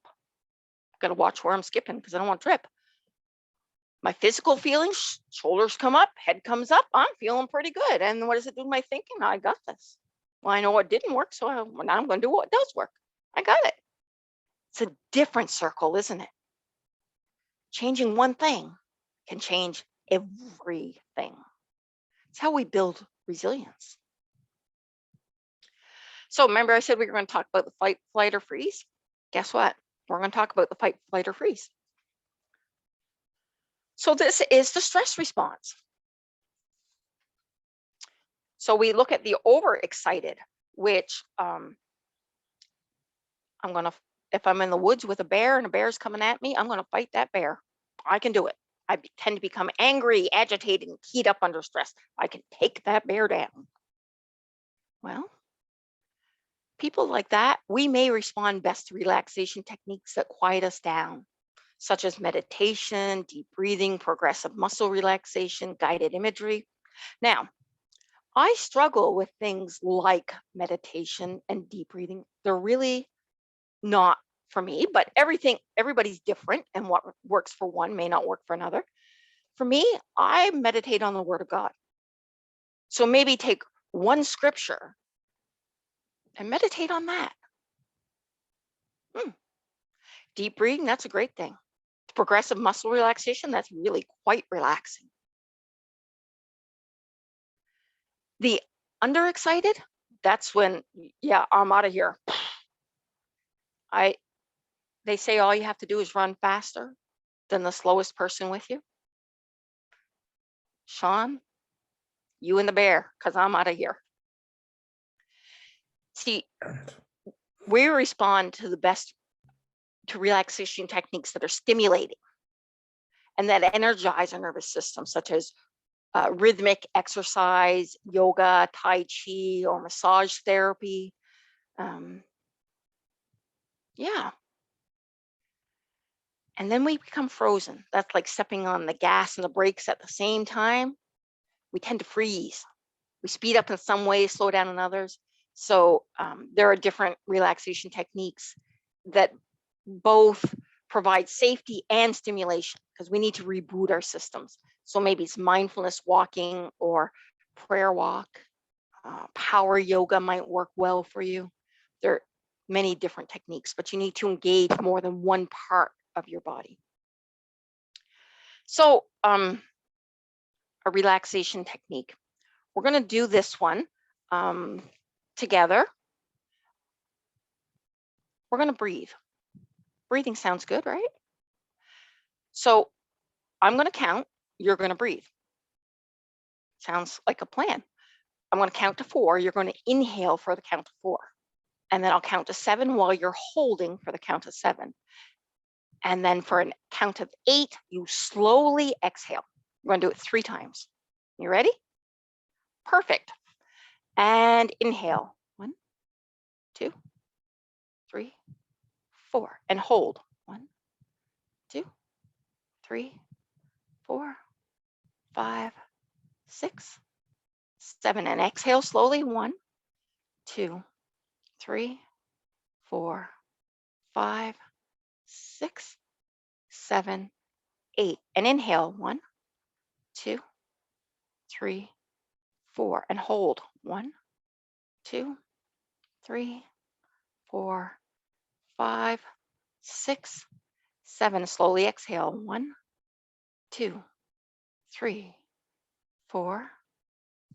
Got to watch where I'm skipping because I don't want to trip. My physical feelings, shoulders come up, head comes up. I'm feeling pretty good. And what does it do to my thinking? I got this. Well, I know what didn't work, so now I'm going to do what does work. I got it. It's a different circle, isn't it? Changing one thing can change everything. It's how we build resilience. So remember I said we were going to talk about the fight, flight, or freeze? Guess what? We're going to talk about the fight, flight, or freeze. So this is the stress response. So we look at the overexcited, which if I'm in the woods with a bear and a bear's coming at me, I'm going to fight that bear. I can do it. I tend to become angry, agitated, and keyed up under stress. I can take that bear down. Well, people like that, we may respond best to relaxation techniques that quiet us down, such as meditation, deep breathing, progressive muscle relaxation, guided imagery. Now, I struggle with things like meditation and deep breathing. They're really not for me, but everybody's different, and what works for one may not work for another. For me, I meditate on the Word of God. So maybe take one scripture and meditate on that. Deep breathing, that's a great thing. Progressive muscle relaxation, that's really quite relaxing. The underexcited, that's when, yeah, I'm out of here. They say all you have to do is run faster than the slowest person with you. Sean, you and the bear, because I'm out of here. See, we respond to the best to relaxation techniques that are stimulating and that energize our nervous system, such as rhythmic exercise, yoga, Tai Chi, or massage therapy. Yeah. And then we become frozen. That's like stepping on the gas and the brakes at the same time. We tend to freeze. We speed up in some ways, slow down in others. So there are different relaxation techniques that both provide safety and stimulation, because we need to reboot our systems. So maybe it's mindfulness walking or prayer walk. Power yoga might work well for you. There are many different techniques, but you need to engage more than one part of your body. So a relaxation technique. We're going to do this one together. We're going to breathe. Breathing sounds good, right? So I'm going to count. You're going to breathe. Sounds like a plan. I'm going to count to 4. You're going to inhale for the count of 4. And then I'll count to 7 while you're holding for the count of 7. And then for a count of 8, you slowly exhale. We're going to do it 3 times. You ready? Perfect. And inhale. 1, 2, 3, 4. And hold. 1, 2, 3, 4, 5, 6, 7. And exhale slowly. 1, 2, 3, 4, 5, 6, 7, 8. And inhale. 1, 2, 3, 4. And hold. 1, 2, 3, 4, 5, 6, 7. Slowly exhale. 1, 2, 3, 4,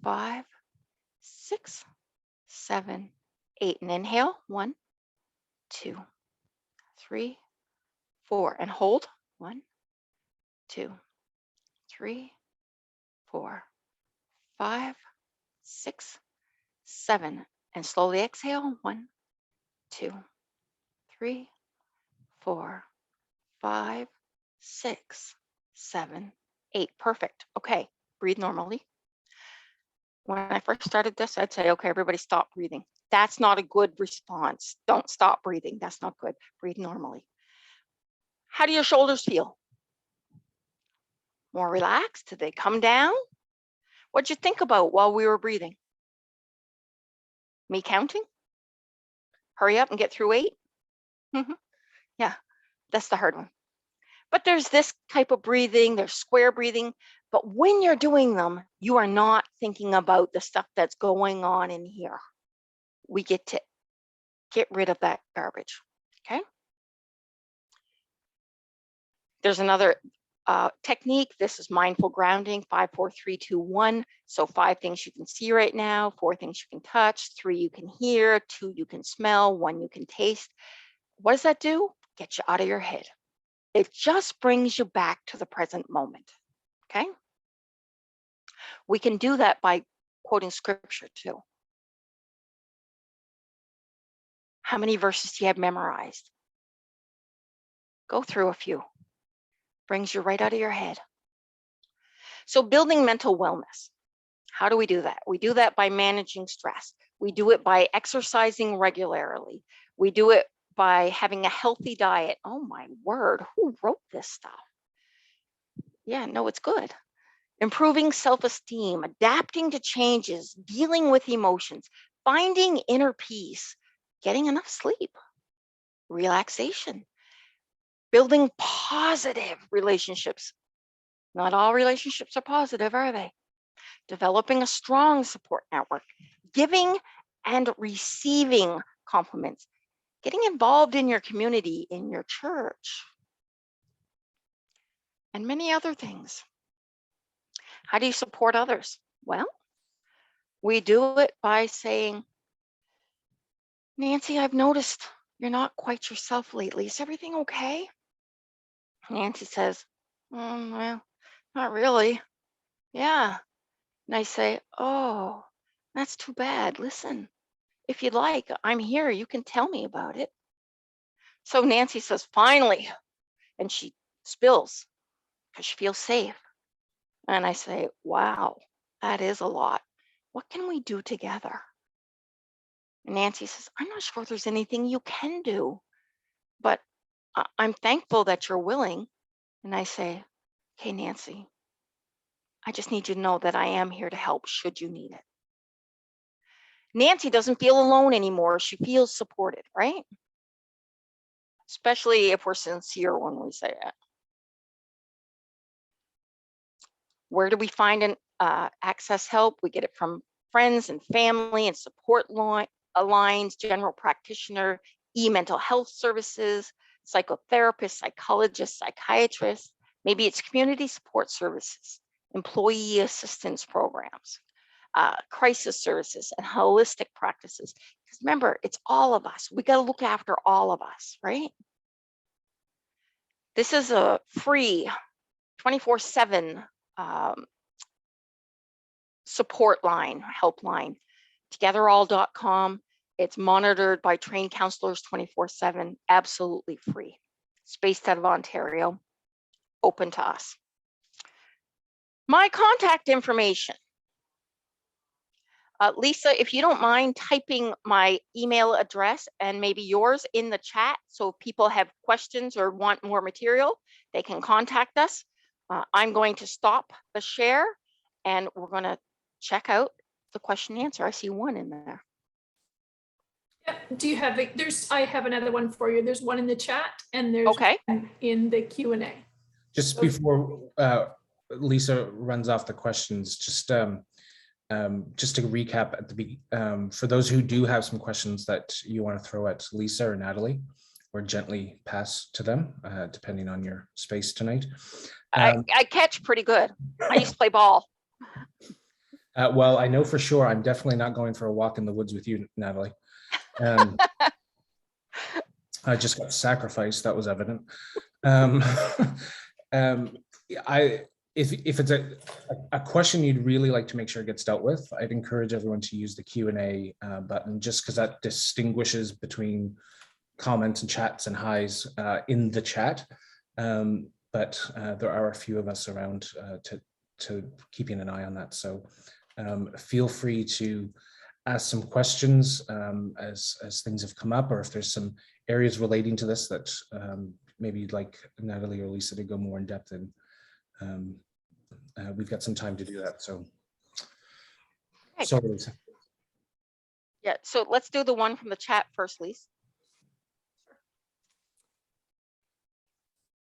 5, 6, 7, 8. And inhale. 1, 2, 3, 4. And hold. 1, 2, 3, 4, 5, 6, 7. And slowly exhale. 1, 2, 3, 4, 5, 6, 7, 8. Perfect. Okay, breathe normally. When I first started this, I'd say, okay, everybody stop breathing. That's not a good response. Don't stop breathing. That's not good. Breathe normally. How do your shoulders feel? More relaxed? Did they come down? What'd you think about while we were breathing? Me counting? Hurry up and get through 8? Yeah, that's the hard one. But there's this type of breathing, there's square breathing. But when you're doing them, you are not thinking about the stuff that's going on in here. We get to get rid of that garbage, okay? There's another technique. This is mindful grounding, 5, 4, 3, 2, 1. So 5 things you can see right now, 4 things you can touch, 3 you can hear, 2 you can smell, 1 you can taste. What does that do? Get you out of your head. It just brings you back to the present moment, okay? We can do that by quoting scripture too. How many verses do you have memorized? Go through a few. Brings you right out of your head. So building mental wellness. How do we do that? We do that by managing stress. We do it by exercising regularly. We do it by having a healthy diet. Oh my word, who wrote this stuff? Yeah, no, it's good. Improving self-esteem, adapting to changes, dealing with emotions, finding inner peace, getting enough sleep, relaxation, building positive relationships. Not all relationships are positive, are they? Developing a strong support network, giving and receiving compliments, getting involved in your community, in your church, and many other things. How do you support others? Well, we do it by saying, Nancy, I've noticed you're not quite yourself lately. Is everything okay? Nancy says, well, not really. Yeah. And I say, oh, that's too bad. Listen, if you'd like, I'm here. You can tell me about it. So Nancy says, finally. And she spills because she feels safe. And I say, wow, that is a lot. What can we do together? And Nancy says, I'm not sure there's anything you can do, but I'm thankful that you're willing. And I say, okay, Nancy, I just need you to know that I am here to help should you need it. Nancy doesn't feel alone anymore. She feels supported, right? Especially if we're sincere when we say it. Where do we find and access help? We get it from friends and family and support lines, general practitioner, e-mental health services, psychotherapists, psychologists, psychiatrists. Maybe it's community support services, employee assistance programs, crisis services, and holistic practices. Because remember, it's all of us. We got to look after all of us, right? This is a free 24/7 support line, helpline, togetherall.com. It's monitored by trained counselors 24/7, absolutely free. It's based out of Ontario, open to us. My contact information. Lisa, if you don't mind typing my email address and maybe yours in the chat, so if people have questions or want more material, they can contact us. I'm going to stop the share and we're going to check out the question and answer. I see one in there. Yeah. Do you have it? I have another one for you. There's one in the chat and there's Okay. one in the Q&A. Just before Lisa runs off the questions, just to recap at the for those who do have some questions that you want to throw at Lisa or Natalie, or gently pass to them, depending on your space tonight. I catch pretty good. I used to play ball. Well, I know for sure I'm definitely not going for a walk in the woods with you, Natalie. I just got sacrificed. That was evident. If it's a question you'd really like to make sure it gets dealt with, I'd encourage everyone to use the Q&A button, just because that distinguishes between comments and chats and highs in the chat. But there are a few of us around to keeping an eye on that. So feel free to ask some questions as things have come up, or if there's some areas relating to this that maybe you'd like Natalie or Lisa to go more in depth in. We've got some time to do that. So, Okay. sorry, Lisa. Yeah, so let's do the one from the chat first, Lisa.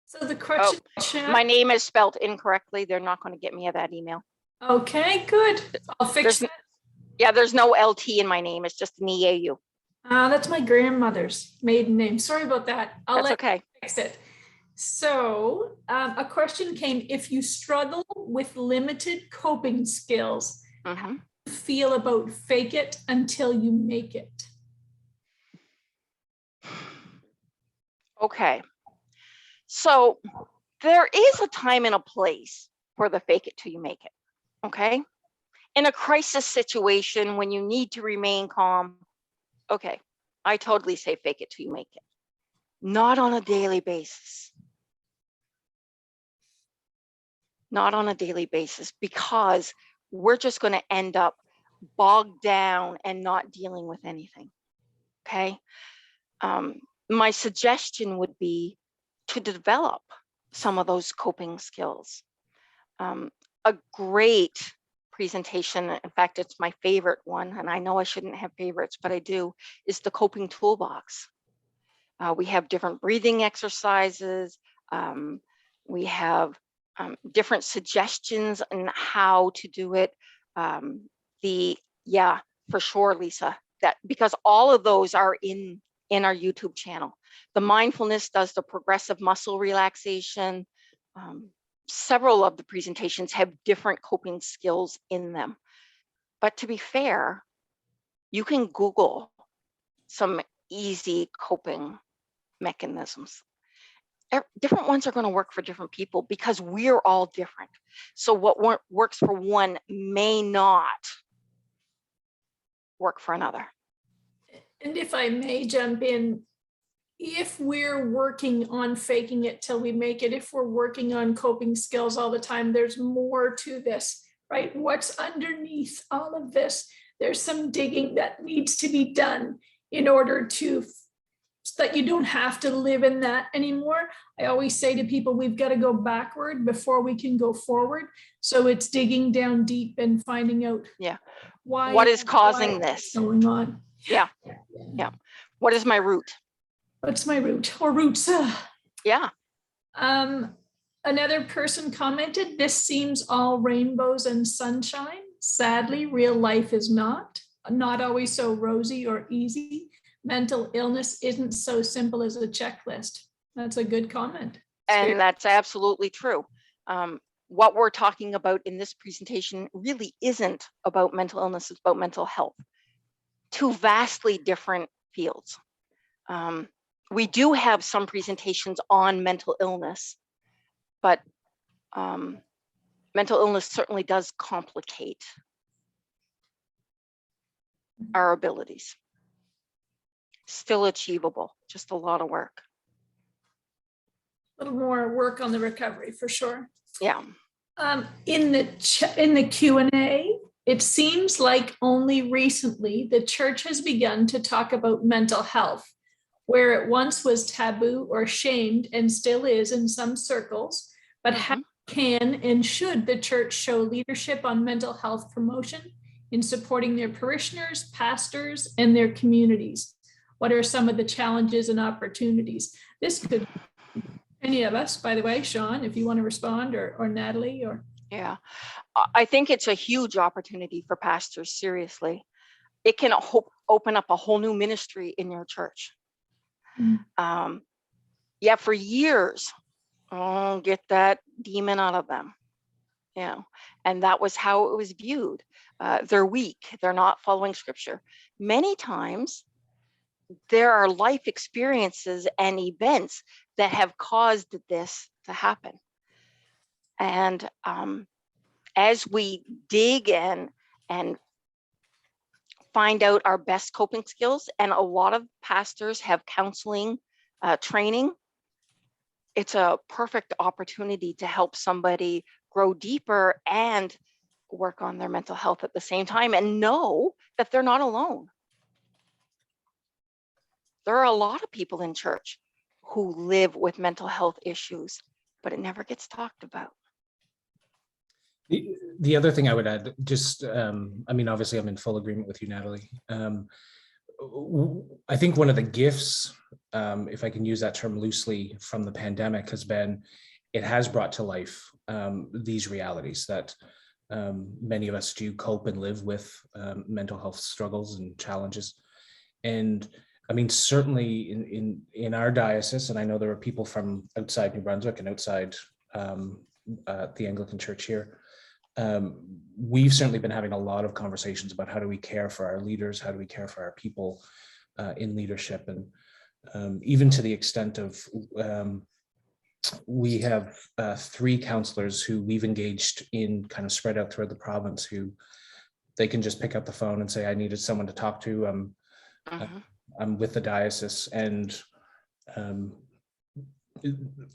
So the question chat. My name is spelled incorrectly. They're not going to get me that email. Okay, good. I'll fix it. Yeah, there's no LT in my name. It's just an EAU. That's my grandmother's maiden name. Sorry about that. That's okay. Fix it. So a question came: if you struggle with limited coping skills, how do you feel about fake it until you make it? Okay. So there is a time and a place for the fake it till you make it. Okay. In a crisis situation, when you need to remain calm, okay, I totally say fake it till you make it. Not on a daily basis. Not on a daily basis, because we're just going to end up bogged down and not dealing with anything. Okay. My suggestion would be to develop some of those coping skills. A great presentation, in fact, it's my favorite one, and I know I shouldn't have favorites, but I do, is the Coping Toolbox. We have different breathing exercises. We have different suggestions on how to do it. Yeah, for sure, Lisa, that because all of those are in our YouTube channel. The Mindfulness does the progressive muscle relaxation. Several of the presentations have different coping skills in them. But to be fair, you can Google some easy coping mechanisms. Different ones are going to work for different people because we're all different. So what works for one may not work for another. And if I may jump in, if we're working on faking it till we make it, if we're working on coping skills all the time, there's more to this, right? What's underneath all of this? There's some digging that needs to be done in order to, so that you don't have to live in that anymore. I always say to people, we've got to go backward before we can go forward. So it's digging down deep and finding out what is causing this going on. Yeah. What is my root? What's my root or roots? Yeah. Another person commented, this seems all rainbows and sunshine. Sadly, real life is not always so rosy or easy. Mental illness isn't so simple as a checklist. That's a good comment. And that's absolutely true. What we're talking about in this presentation really isn't about mental illness, it's about mental health. Two vastly different fields. We do have some presentations on mental illness, but mental illness certainly does complicate our abilities. Still achievable, just a lot of work. A little more work on the recovery for sure. Yeah. In the Q&A, it seems like only recently the church has begun to talk about mental health, where it once was taboo or shamed and still is in some circles. But how can and should the church show leadership on mental health promotion in supporting their parishioners, pastors, and their communities? What are some of the challenges and opportunities? This could any of us, by the way, Sean, if you want to respond, or Natalie, or. Yeah, I think it's a huge opportunity for pastors, seriously. It can open up a whole new ministry in your church. Yeah, for years, get that demon out of them. Yeah, and that was how it was viewed. They're weak, they're not following scripture. Many times, there are life experiences and events that have caused this to happen. And as we dig and find out our best coping skills, and a lot of pastors have counseling training, it's a perfect opportunity to help somebody grow deeper and work on their mental health at the same time and know that they're not alone. There are a lot of people in church who live with mental health issues, but it never gets talked about. The other thing I would add, just, I mean, obviously I'm in full agreement with you, Natalie. I think one of the gifts, if I can use that term loosely, from the pandemic has been, it has brought to life these realities that many of us do cope and live with mental health struggles and challenges. And I mean, certainly in our diocese, and I know there are people from outside New Brunswick and outside the Anglican Church here, we've certainly been having a lot of conversations about how do we care for our leaders, how do we care for our people in leadership, and even to the extent of we have 3 counselors who we've engaged in, kind of spread out throughout the province, who they can just pick up the phone and say, I needed someone to talk to. I'm with the diocese, and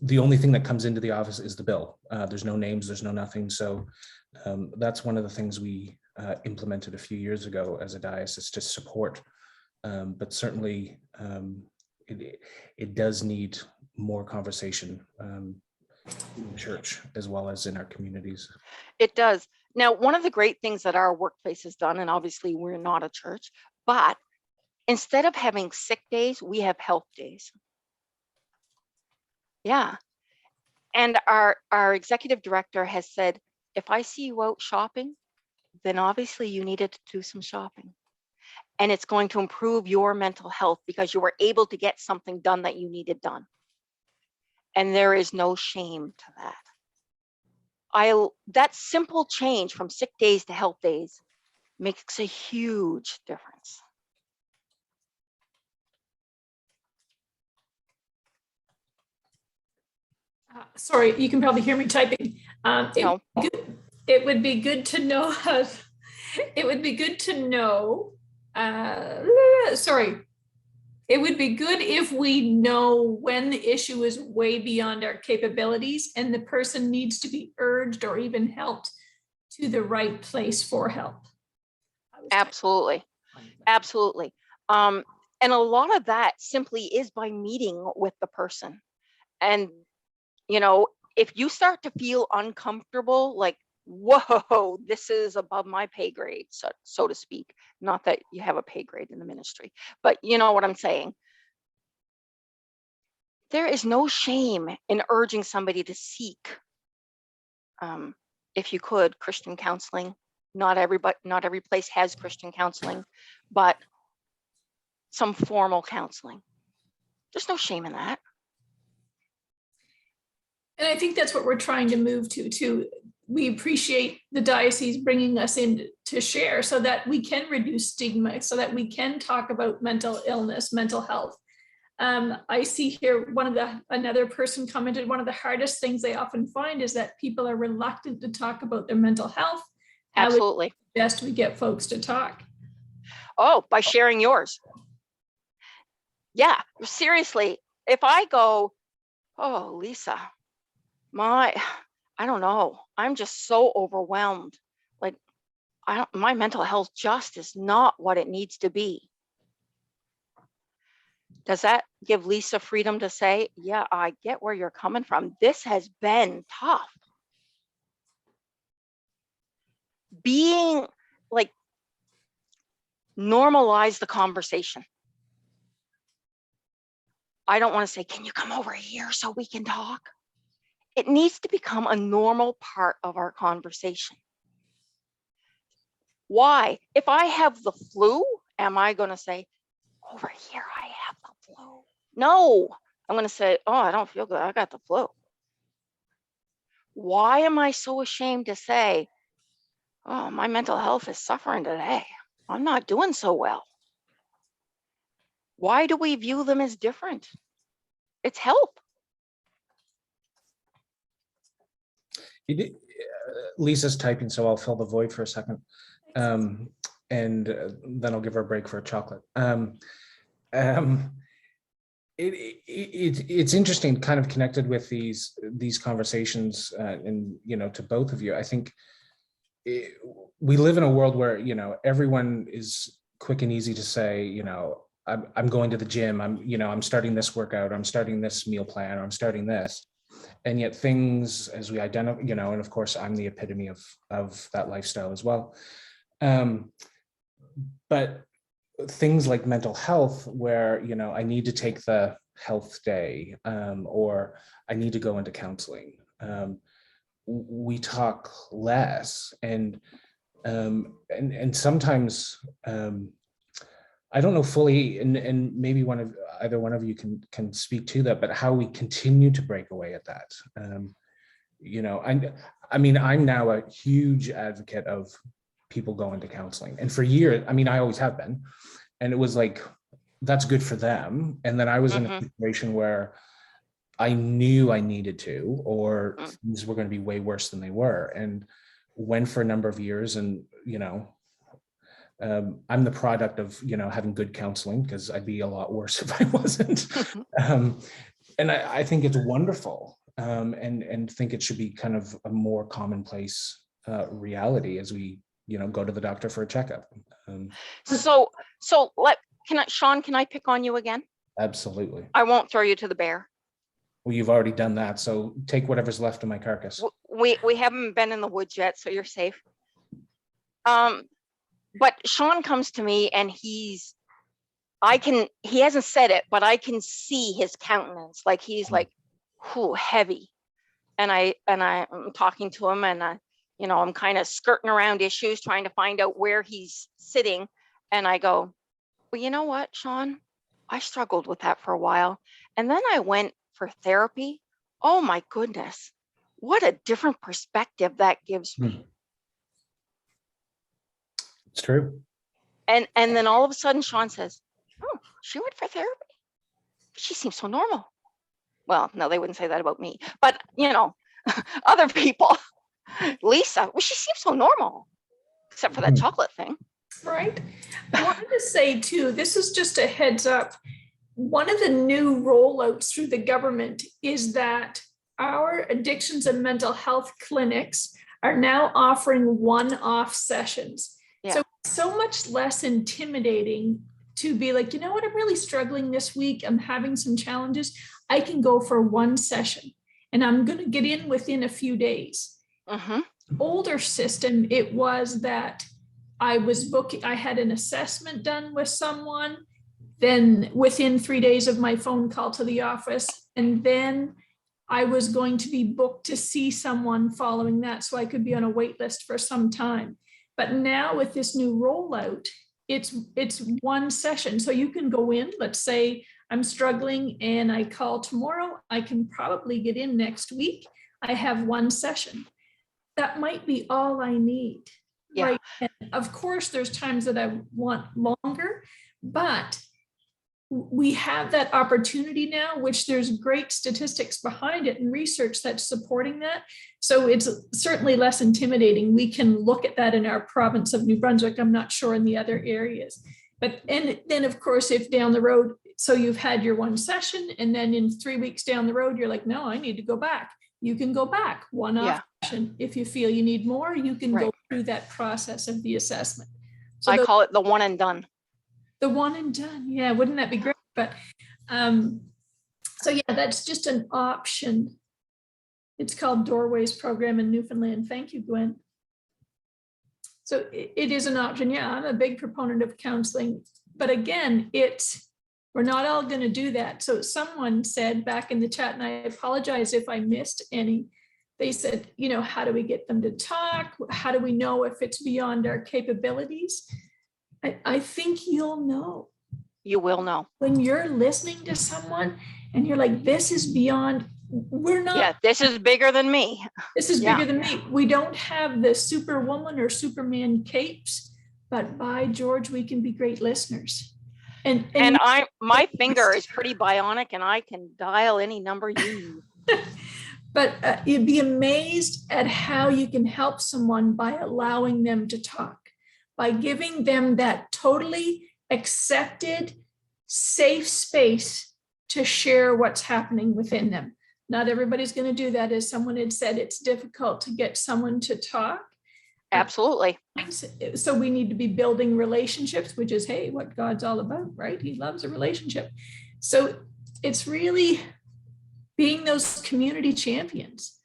the only thing that comes into the office is the bill. There's no names, there's no nothing. So that's one of the things we implemented a few years ago as a diocese to support. But certainly it does need more conversation in the church as well as in our communities. It does. Now, one of the great things that our workplace has done, and obviously we're not a church, but instead of having sick days, we have health days. Yeah. And our executive director has said, if I see you out shopping, then obviously you needed to do some shopping. And it's going to improve your mental health because you were able to get something done that you needed done. And there is no shame to that. That simple change from sick days to health days makes a huge difference. Sorry, you can probably hear me typing. No. It would be good to know. It would be good to know. Sorry. It would be good if we know when the issue is way beyond our capabilities and the person needs to be urged or even helped to the right place for help. Absolutely. Absolutely. And a lot of that simply is by meeting with the person. And, you know, if you start to feel uncomfortable, like, whoa, this is above my pay grade, so to speak. Not that you have a pay grade in the ministry, but you know what I'm saying. There is no shame in urging somebody to seek, if you could, Christian counseling. Not every place has Christian counseling, but some formal counseling. There's no shame in that. And I think that's what we're trying to move to. We appreciate the diocese bringing us in to share so that we can reduce stigma, so that we can talk about mental illness, mental health. I see here another person commented, one of the hardest things they often find is that people are reluctant to talk about their mental health. Absolutely. Best we get folks to talk. Oh, by sharing yours. Yeah, seriously. If I go, oh, Lisa, I don't know. I'm just so overwhelmed. Like, my mental health just is not what it needs to be. Does that give Lisa freedom to say, yeah, I get where you're coming from. This has been tough. Being like, normalize the conversation. I don't want to say, can you come over here so we can talk? It needs to become a normal part of our conversation. Why? If I have the flu, am I going to say, over here, I have the flu? No, I'm going to say, oh, I don't feel good. I got the flu. Why am I so ashamed to say, oh, my mental health is suffering today. I'm not doing so well. Why do we view them as different? It's health. Lisa's typing, so I'll fill the void for a second. And then I'll give her a break for a chocolate. It's interesting, kind of connected with these conversations, and to both of you. I think we live in a world where everyone is quick and easy to say, I'm going to the gym. I'm starting this workout. I'm starting this meal plan. Or I'm starting this. And yet things, as we identify, and of course I'm the epitome of that lifestyle as well. But things like mental health, where, I need to take the health day, or I need to go into counseling. We talk less, and sometimes, I don't know fully, and maybe either one of you can speak to that, but how we continue to break away at that. I'm now a huge advocate of people going to counseling, and for years, I always have been, and it was like, that's good for them. And then I was in a situation where I knew I needed to, or things were going to be way worse than they were, and went for a number of years, and I'm the product of having good counseling, because I'd be a lot worse if I wasn't. And I think it's wonderful, and think it should be kind of a more commonplace reality as we go to the doctor for a checkup. Sean, can I pick on you again? Absolutely. I won't throw you to the bear. Well, you've already done that, so take whatever's left of my carcass. We haven't been in the woods yet, so you're safe. But Sean comes to me, and he hasn't said it, but I can see his countenance. Like, he's like, whew, heavy. And I'm talking to him, and I'm kind of skirting around issues, trying to find out where he's sitting. And I go, well, you know what, Sean? I struggled with that for a while. And then I went for therapy. Oh my goodness. What a different perspective that gives me. It's true. And then all of a sudden, Sean says, oh, she went for therapy. She seems so normal. Well, no, they wouldn't say that about me, but other people. Lisa, well, she seems so normal, except for that chocolate thing. Right. I wanted to say too, this is just a heads up. One of the new rollouts through the government is that our addictions and mental health clinics are now offering one-off sessions. Yeah. So much less intimidating to be like, what, I'm really struggling this week. I'm having some challenges. I can go for one session and I'm going to get in within a few days. Older system, it was that I had an assessment done with someone, then within 3 days of my phone call to the office, and then I was going to be booked to see someone following that, so I could be on a wait list for some time. But now with this new rollout, it's one session. So you can go in, let's say I'm struggling and I call tomorrow, I can probably get in next week. I have one session. That might be all I need. Yeah. Right. And of course, there's times that I want longer, but we have that opportunity now, which there's great statistics behind it and research that's supporting that. So it's certainly less intimidating. We can look at that in our province of New Brunswick. I'm not sure in the other areas. But, and then of course, if down the road, so you've had your one session and then in 3 weeks down the road, you're like, no, I need to go back. You can go back one-off session. If you feel you need more, you can go through that process of the assessment. So I call it the one and done. The one and done. Yeah, wouldn't that be great? But so yeah, that's just an option. It's called Doorways Program in Newfoundland. Thank you, Gwen. So it is an option. Yeah, I'm a big proponent of counseling, but again, we're not all going to do that. So someone said back in the chat, and I apologize if I missed any, they said, you know, how do we get them to talk? How do we know if it's beyond our capabilities? I think you'll know. You will know. When you're listening to someone and you're like, this is beyond, we're not. Yeah, this is bigger than me. This is bigger than me. We don't have the Superwoman or Superman capes, but by George, we can be great listeners. And my finger is pretty bionic and I can dial any number you need. But you'd be amazed at how you can help someone by allowing them to talk, by giving them that totally accepted, safe space to share what's happening within them. Not everybody's going to do that. As someone had said, it's difficult to get someone to talk. Absolutely. So we need to be building relationships, which is, hey, what God's all about, right? He loves a relationship. So it's really being those community champions.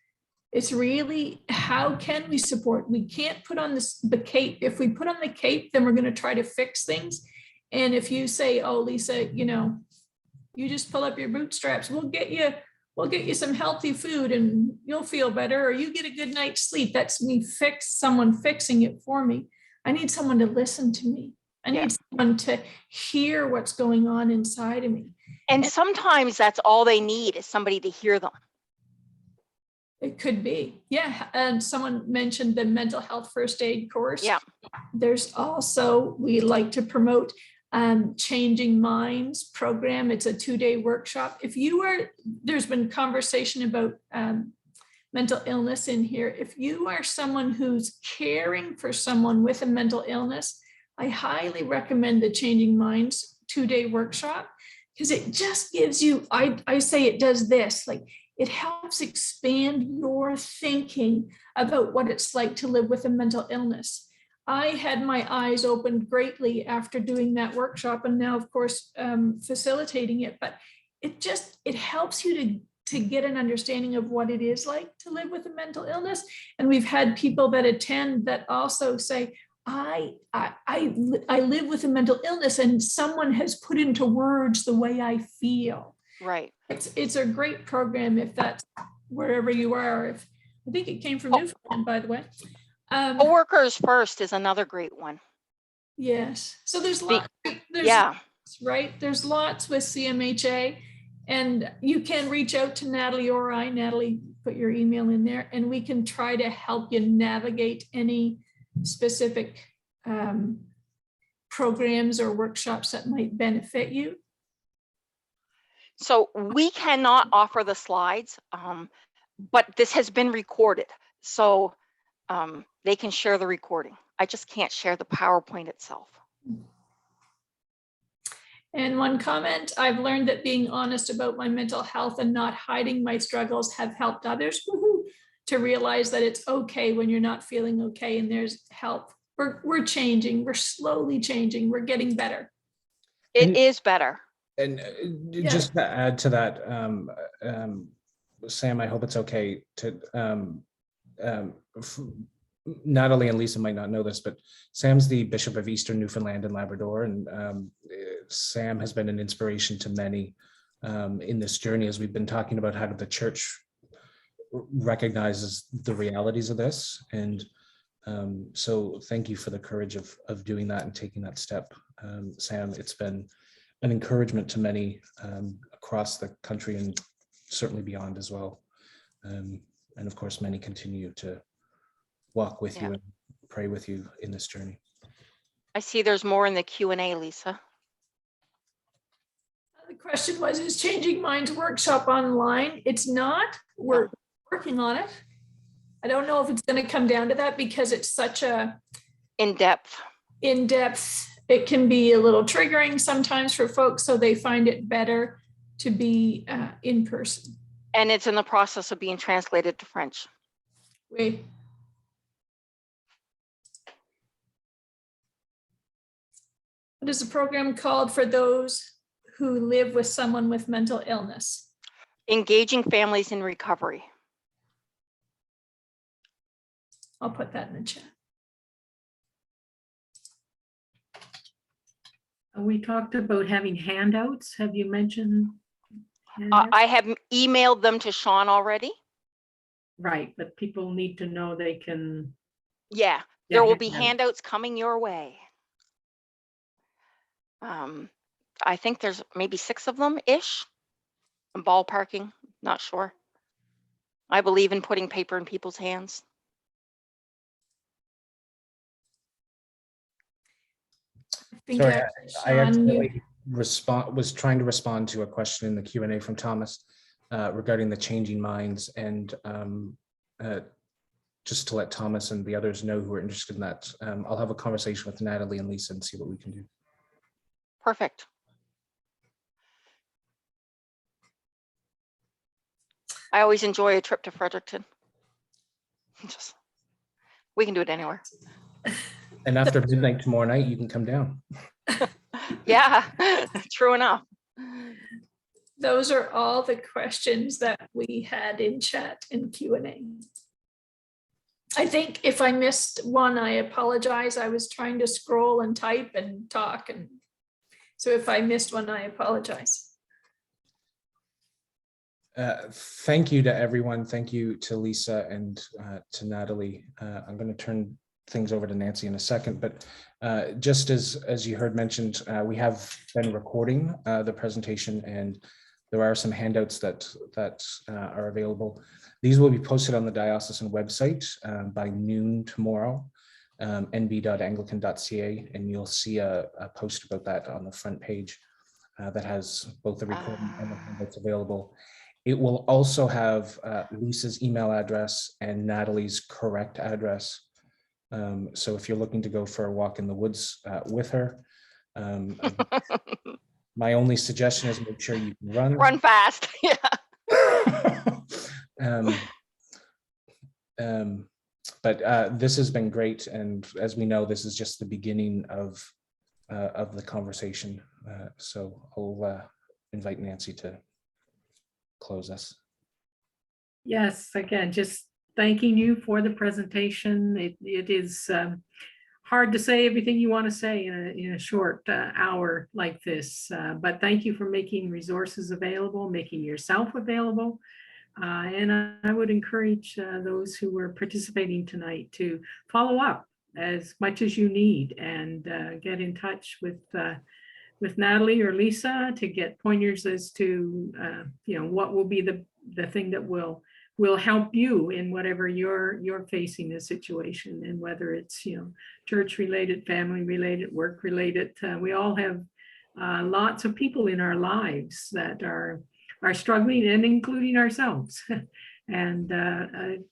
It's really, how can we support? We can't put on the cape. If we put on the cape, then we're going to try to fix things. And if you say, oh, Lisa, you know, you just pull up your bootstraps, we'll get you some healthy food and you'll feel better, or you get a good night's sleep. That's me someone fixing it for me. I need someone to listen to me. I need someone to hear what's going on inside of me. And sometimes that's all they need, is somebody to hear them. It could be. Yeah. And someone mentioned the mental health first aid course. Yeah. There's also, we like to promote Changing Minds program. It's a 2-day workshop. There's been conversation about mental illness in here. If you are someone who's caring for someone with a mental illness, I highly recommend the Changing Minds 2-day workshop, because it just gives you, I say it does this, like it helps expand your thinking about what it's like to live with a mental illness. I had my eyes opened greatly after doing that workshop, and now, of course, facilitating it. But it helps you to get an understanding of what it is like to live with a mental illness. And we've had people that attend that also say, I live with a mental illness, and someone has put into words the way I feel. Right. It's a great program if that's wherever you are. I think it came from Newfoundland, by the way. Coworkers First is another great one. Yes. So there's lots. Right. There's lots with CMHA, and you can reach out to Natalie or I. Natalie, put your email in there, and we can try to help you navigate any specific programs or workshops that might benefit you. So we cannot offer the slides, but this has been recorded. So they can share the recording. I just can't share the PowerPoint itself. And one comment, I've learned that being honest about my mental health and not hiding my struggles have helped others to realize that it's okay when you're not feeling okay and there's help. We're changing, we're slowly changing, we're getting better. It is better. And just to add to that, Sam, I hope it's okay to, Natalie and Lisa might not know this, but Sam's the Bishop of Eastern Newfoundland and Labrador, and Sam has been an inspiration to many in this journey as we've been talking about how the church recognizes the realities of this. And so thank you for the courage of doing that and taking that step, Sam. It's been an encouragement to many across the country and certainly beyond as well. And of course, many continue to walk with you and pray with you in this journey. I see there's more in the Q&A, Lisa. The question was, is Changing Minds workshop online? It's not. We're working on it. I don't know if it's going to come down to that because it's such a In-depth. in-depth. It can be a little triggering sometimes for folks, so they find it better to be in person. And it's in the process of being translated to French. What is the program called for those who live with someone with mental illness? Engaging families in recovery. I'll put that in the chat. We talked about having handouts. Have you mentioned? handouts? I have emailed them to Sean already. Right, but people need to know they can. Yeah, Yeah, there will be handouts. handouts coming your way. I think there's maybe 6 of them ish. I'm ballparking, not sure. I believe in putting paper in people's hands. I think Sorry, actually, I Sean, accidentally was trying to respond to a question in the Q&A from Thomas regarding the changing minds, and just to let Thomas and the others know who are interested in that, I'll have a conversation with Natalie and Lisa and see what we can do. Perfect. I always enjoy a trip to Fredericton. We can do it anywhere. And after midnight tomorrow night, you can come down. Yeah, true enough. those are all the questions that we had in chat and Q&A. I think if I missed one, I apologize. I was trying to scroll and type and talk, and so if I missed one, I apologize. Thank you to everyone. Thank you to Lisa and to Natalie. I'm going to turn things over to Nancy in a second, but just as you heard mentioned, we have been recording the presentation, and there are some handouts that are available. These will be posted on the diocesan website by noon tomorrow, nb.anglican.ca, and you'll see a post about that on the front page that has both the recording and the handouts available. It will also have Lisa's email address and Natalie's correct address. So if you're looking to go for a walk in the woods with her, my only suggestion is make sure you can run. Run fast. Yeah. But this has been great, and as we know, this is just the beginning of the conversation. So I'll invite Nancy to close us. Yes, again, just thanking you for the presentation. It is hard to say everything you want to say in a short hour like this, but thank you for making resources available, making yourself available. And I would encourage those who were participating tonight to follow up as much as you need, and get in touch with Natalie or Lisa to get pointers as to what will be the thing that will help you in whatever you're facing the situation, and whether it's church related, family related, work related. We all have lots of people in our lives that are struggling, and including ourselves, and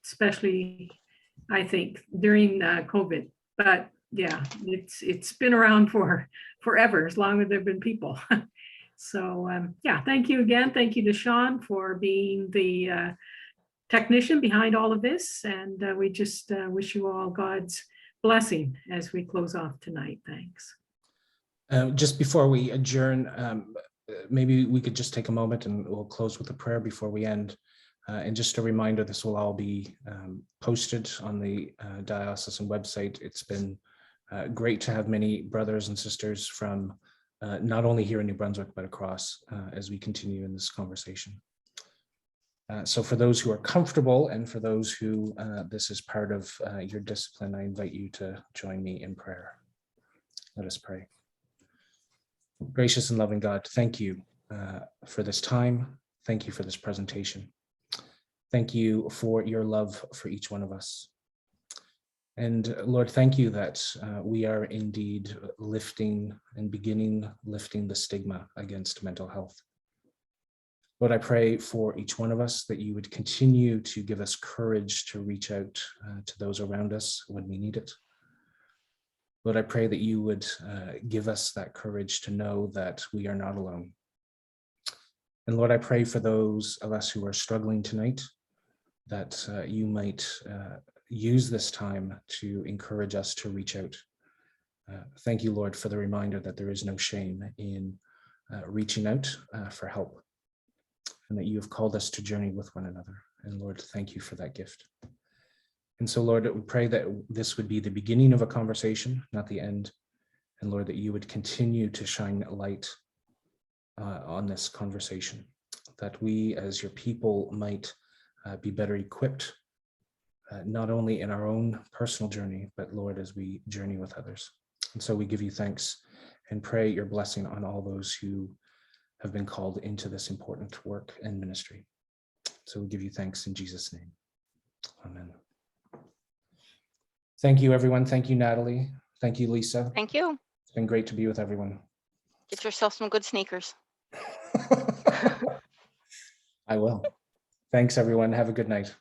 especially I think during COVID. But yeah, it's been around for forever, as long as there have been people. So yeah, thank you again. Thank you to Sean for being the technician behind all of this, and we just wish you all God's blessing as we close off tonight. Thanks. Just before we adjourn, maybe we could just take a moment and we'll close with a prayer before we end. And just a reminder, this will all be posted on the diocesan website. It's been great to have many brothers and sisters from not only here in New Brunswick, but across as we continue in this conversation. So for those who are comfortable, and for those who this is part of your discipline, I invite you to join me in prayer. Let us pray. Gracious and loving God, thank you for this time. Thank you for this presentation. Thank you for your love for each one of us. And Lord, thank you that we are indeed lifting the stigma against mental health. Lord, I pray for each one of us that you would continue to give us courage to reach out to those around us when we need it. Lord, I pray that you would give us that courage to know that we are not alone. And Lord, I pray for those of us who are struggling tonight, that you might use this time to encourage us to reach out. Thank you, Lord, for the reminder that there is no shame in reaching out for help, and that you have called us to journey with one another. And Lord, thank you for that gift. And so, Lord, we pray that this would be the beginning of a conversation, not the end. And Lord, that you would continue to shine light on this conversation, that we as your people might be better equipped, not only in our own personal journey, but Lord, as we journey with others. And so we give you thanks and pray your blessing on all those who have been called into this important work and ministry. So we give you thanks in Jesus' name. Amen. Thank you, everyone. Thank you, Natalie. Thank you, Lisa. Thank you. It's been great to be with everyone. Get yourself some good sneakers. I will. Thanks, everyone. Have a good night.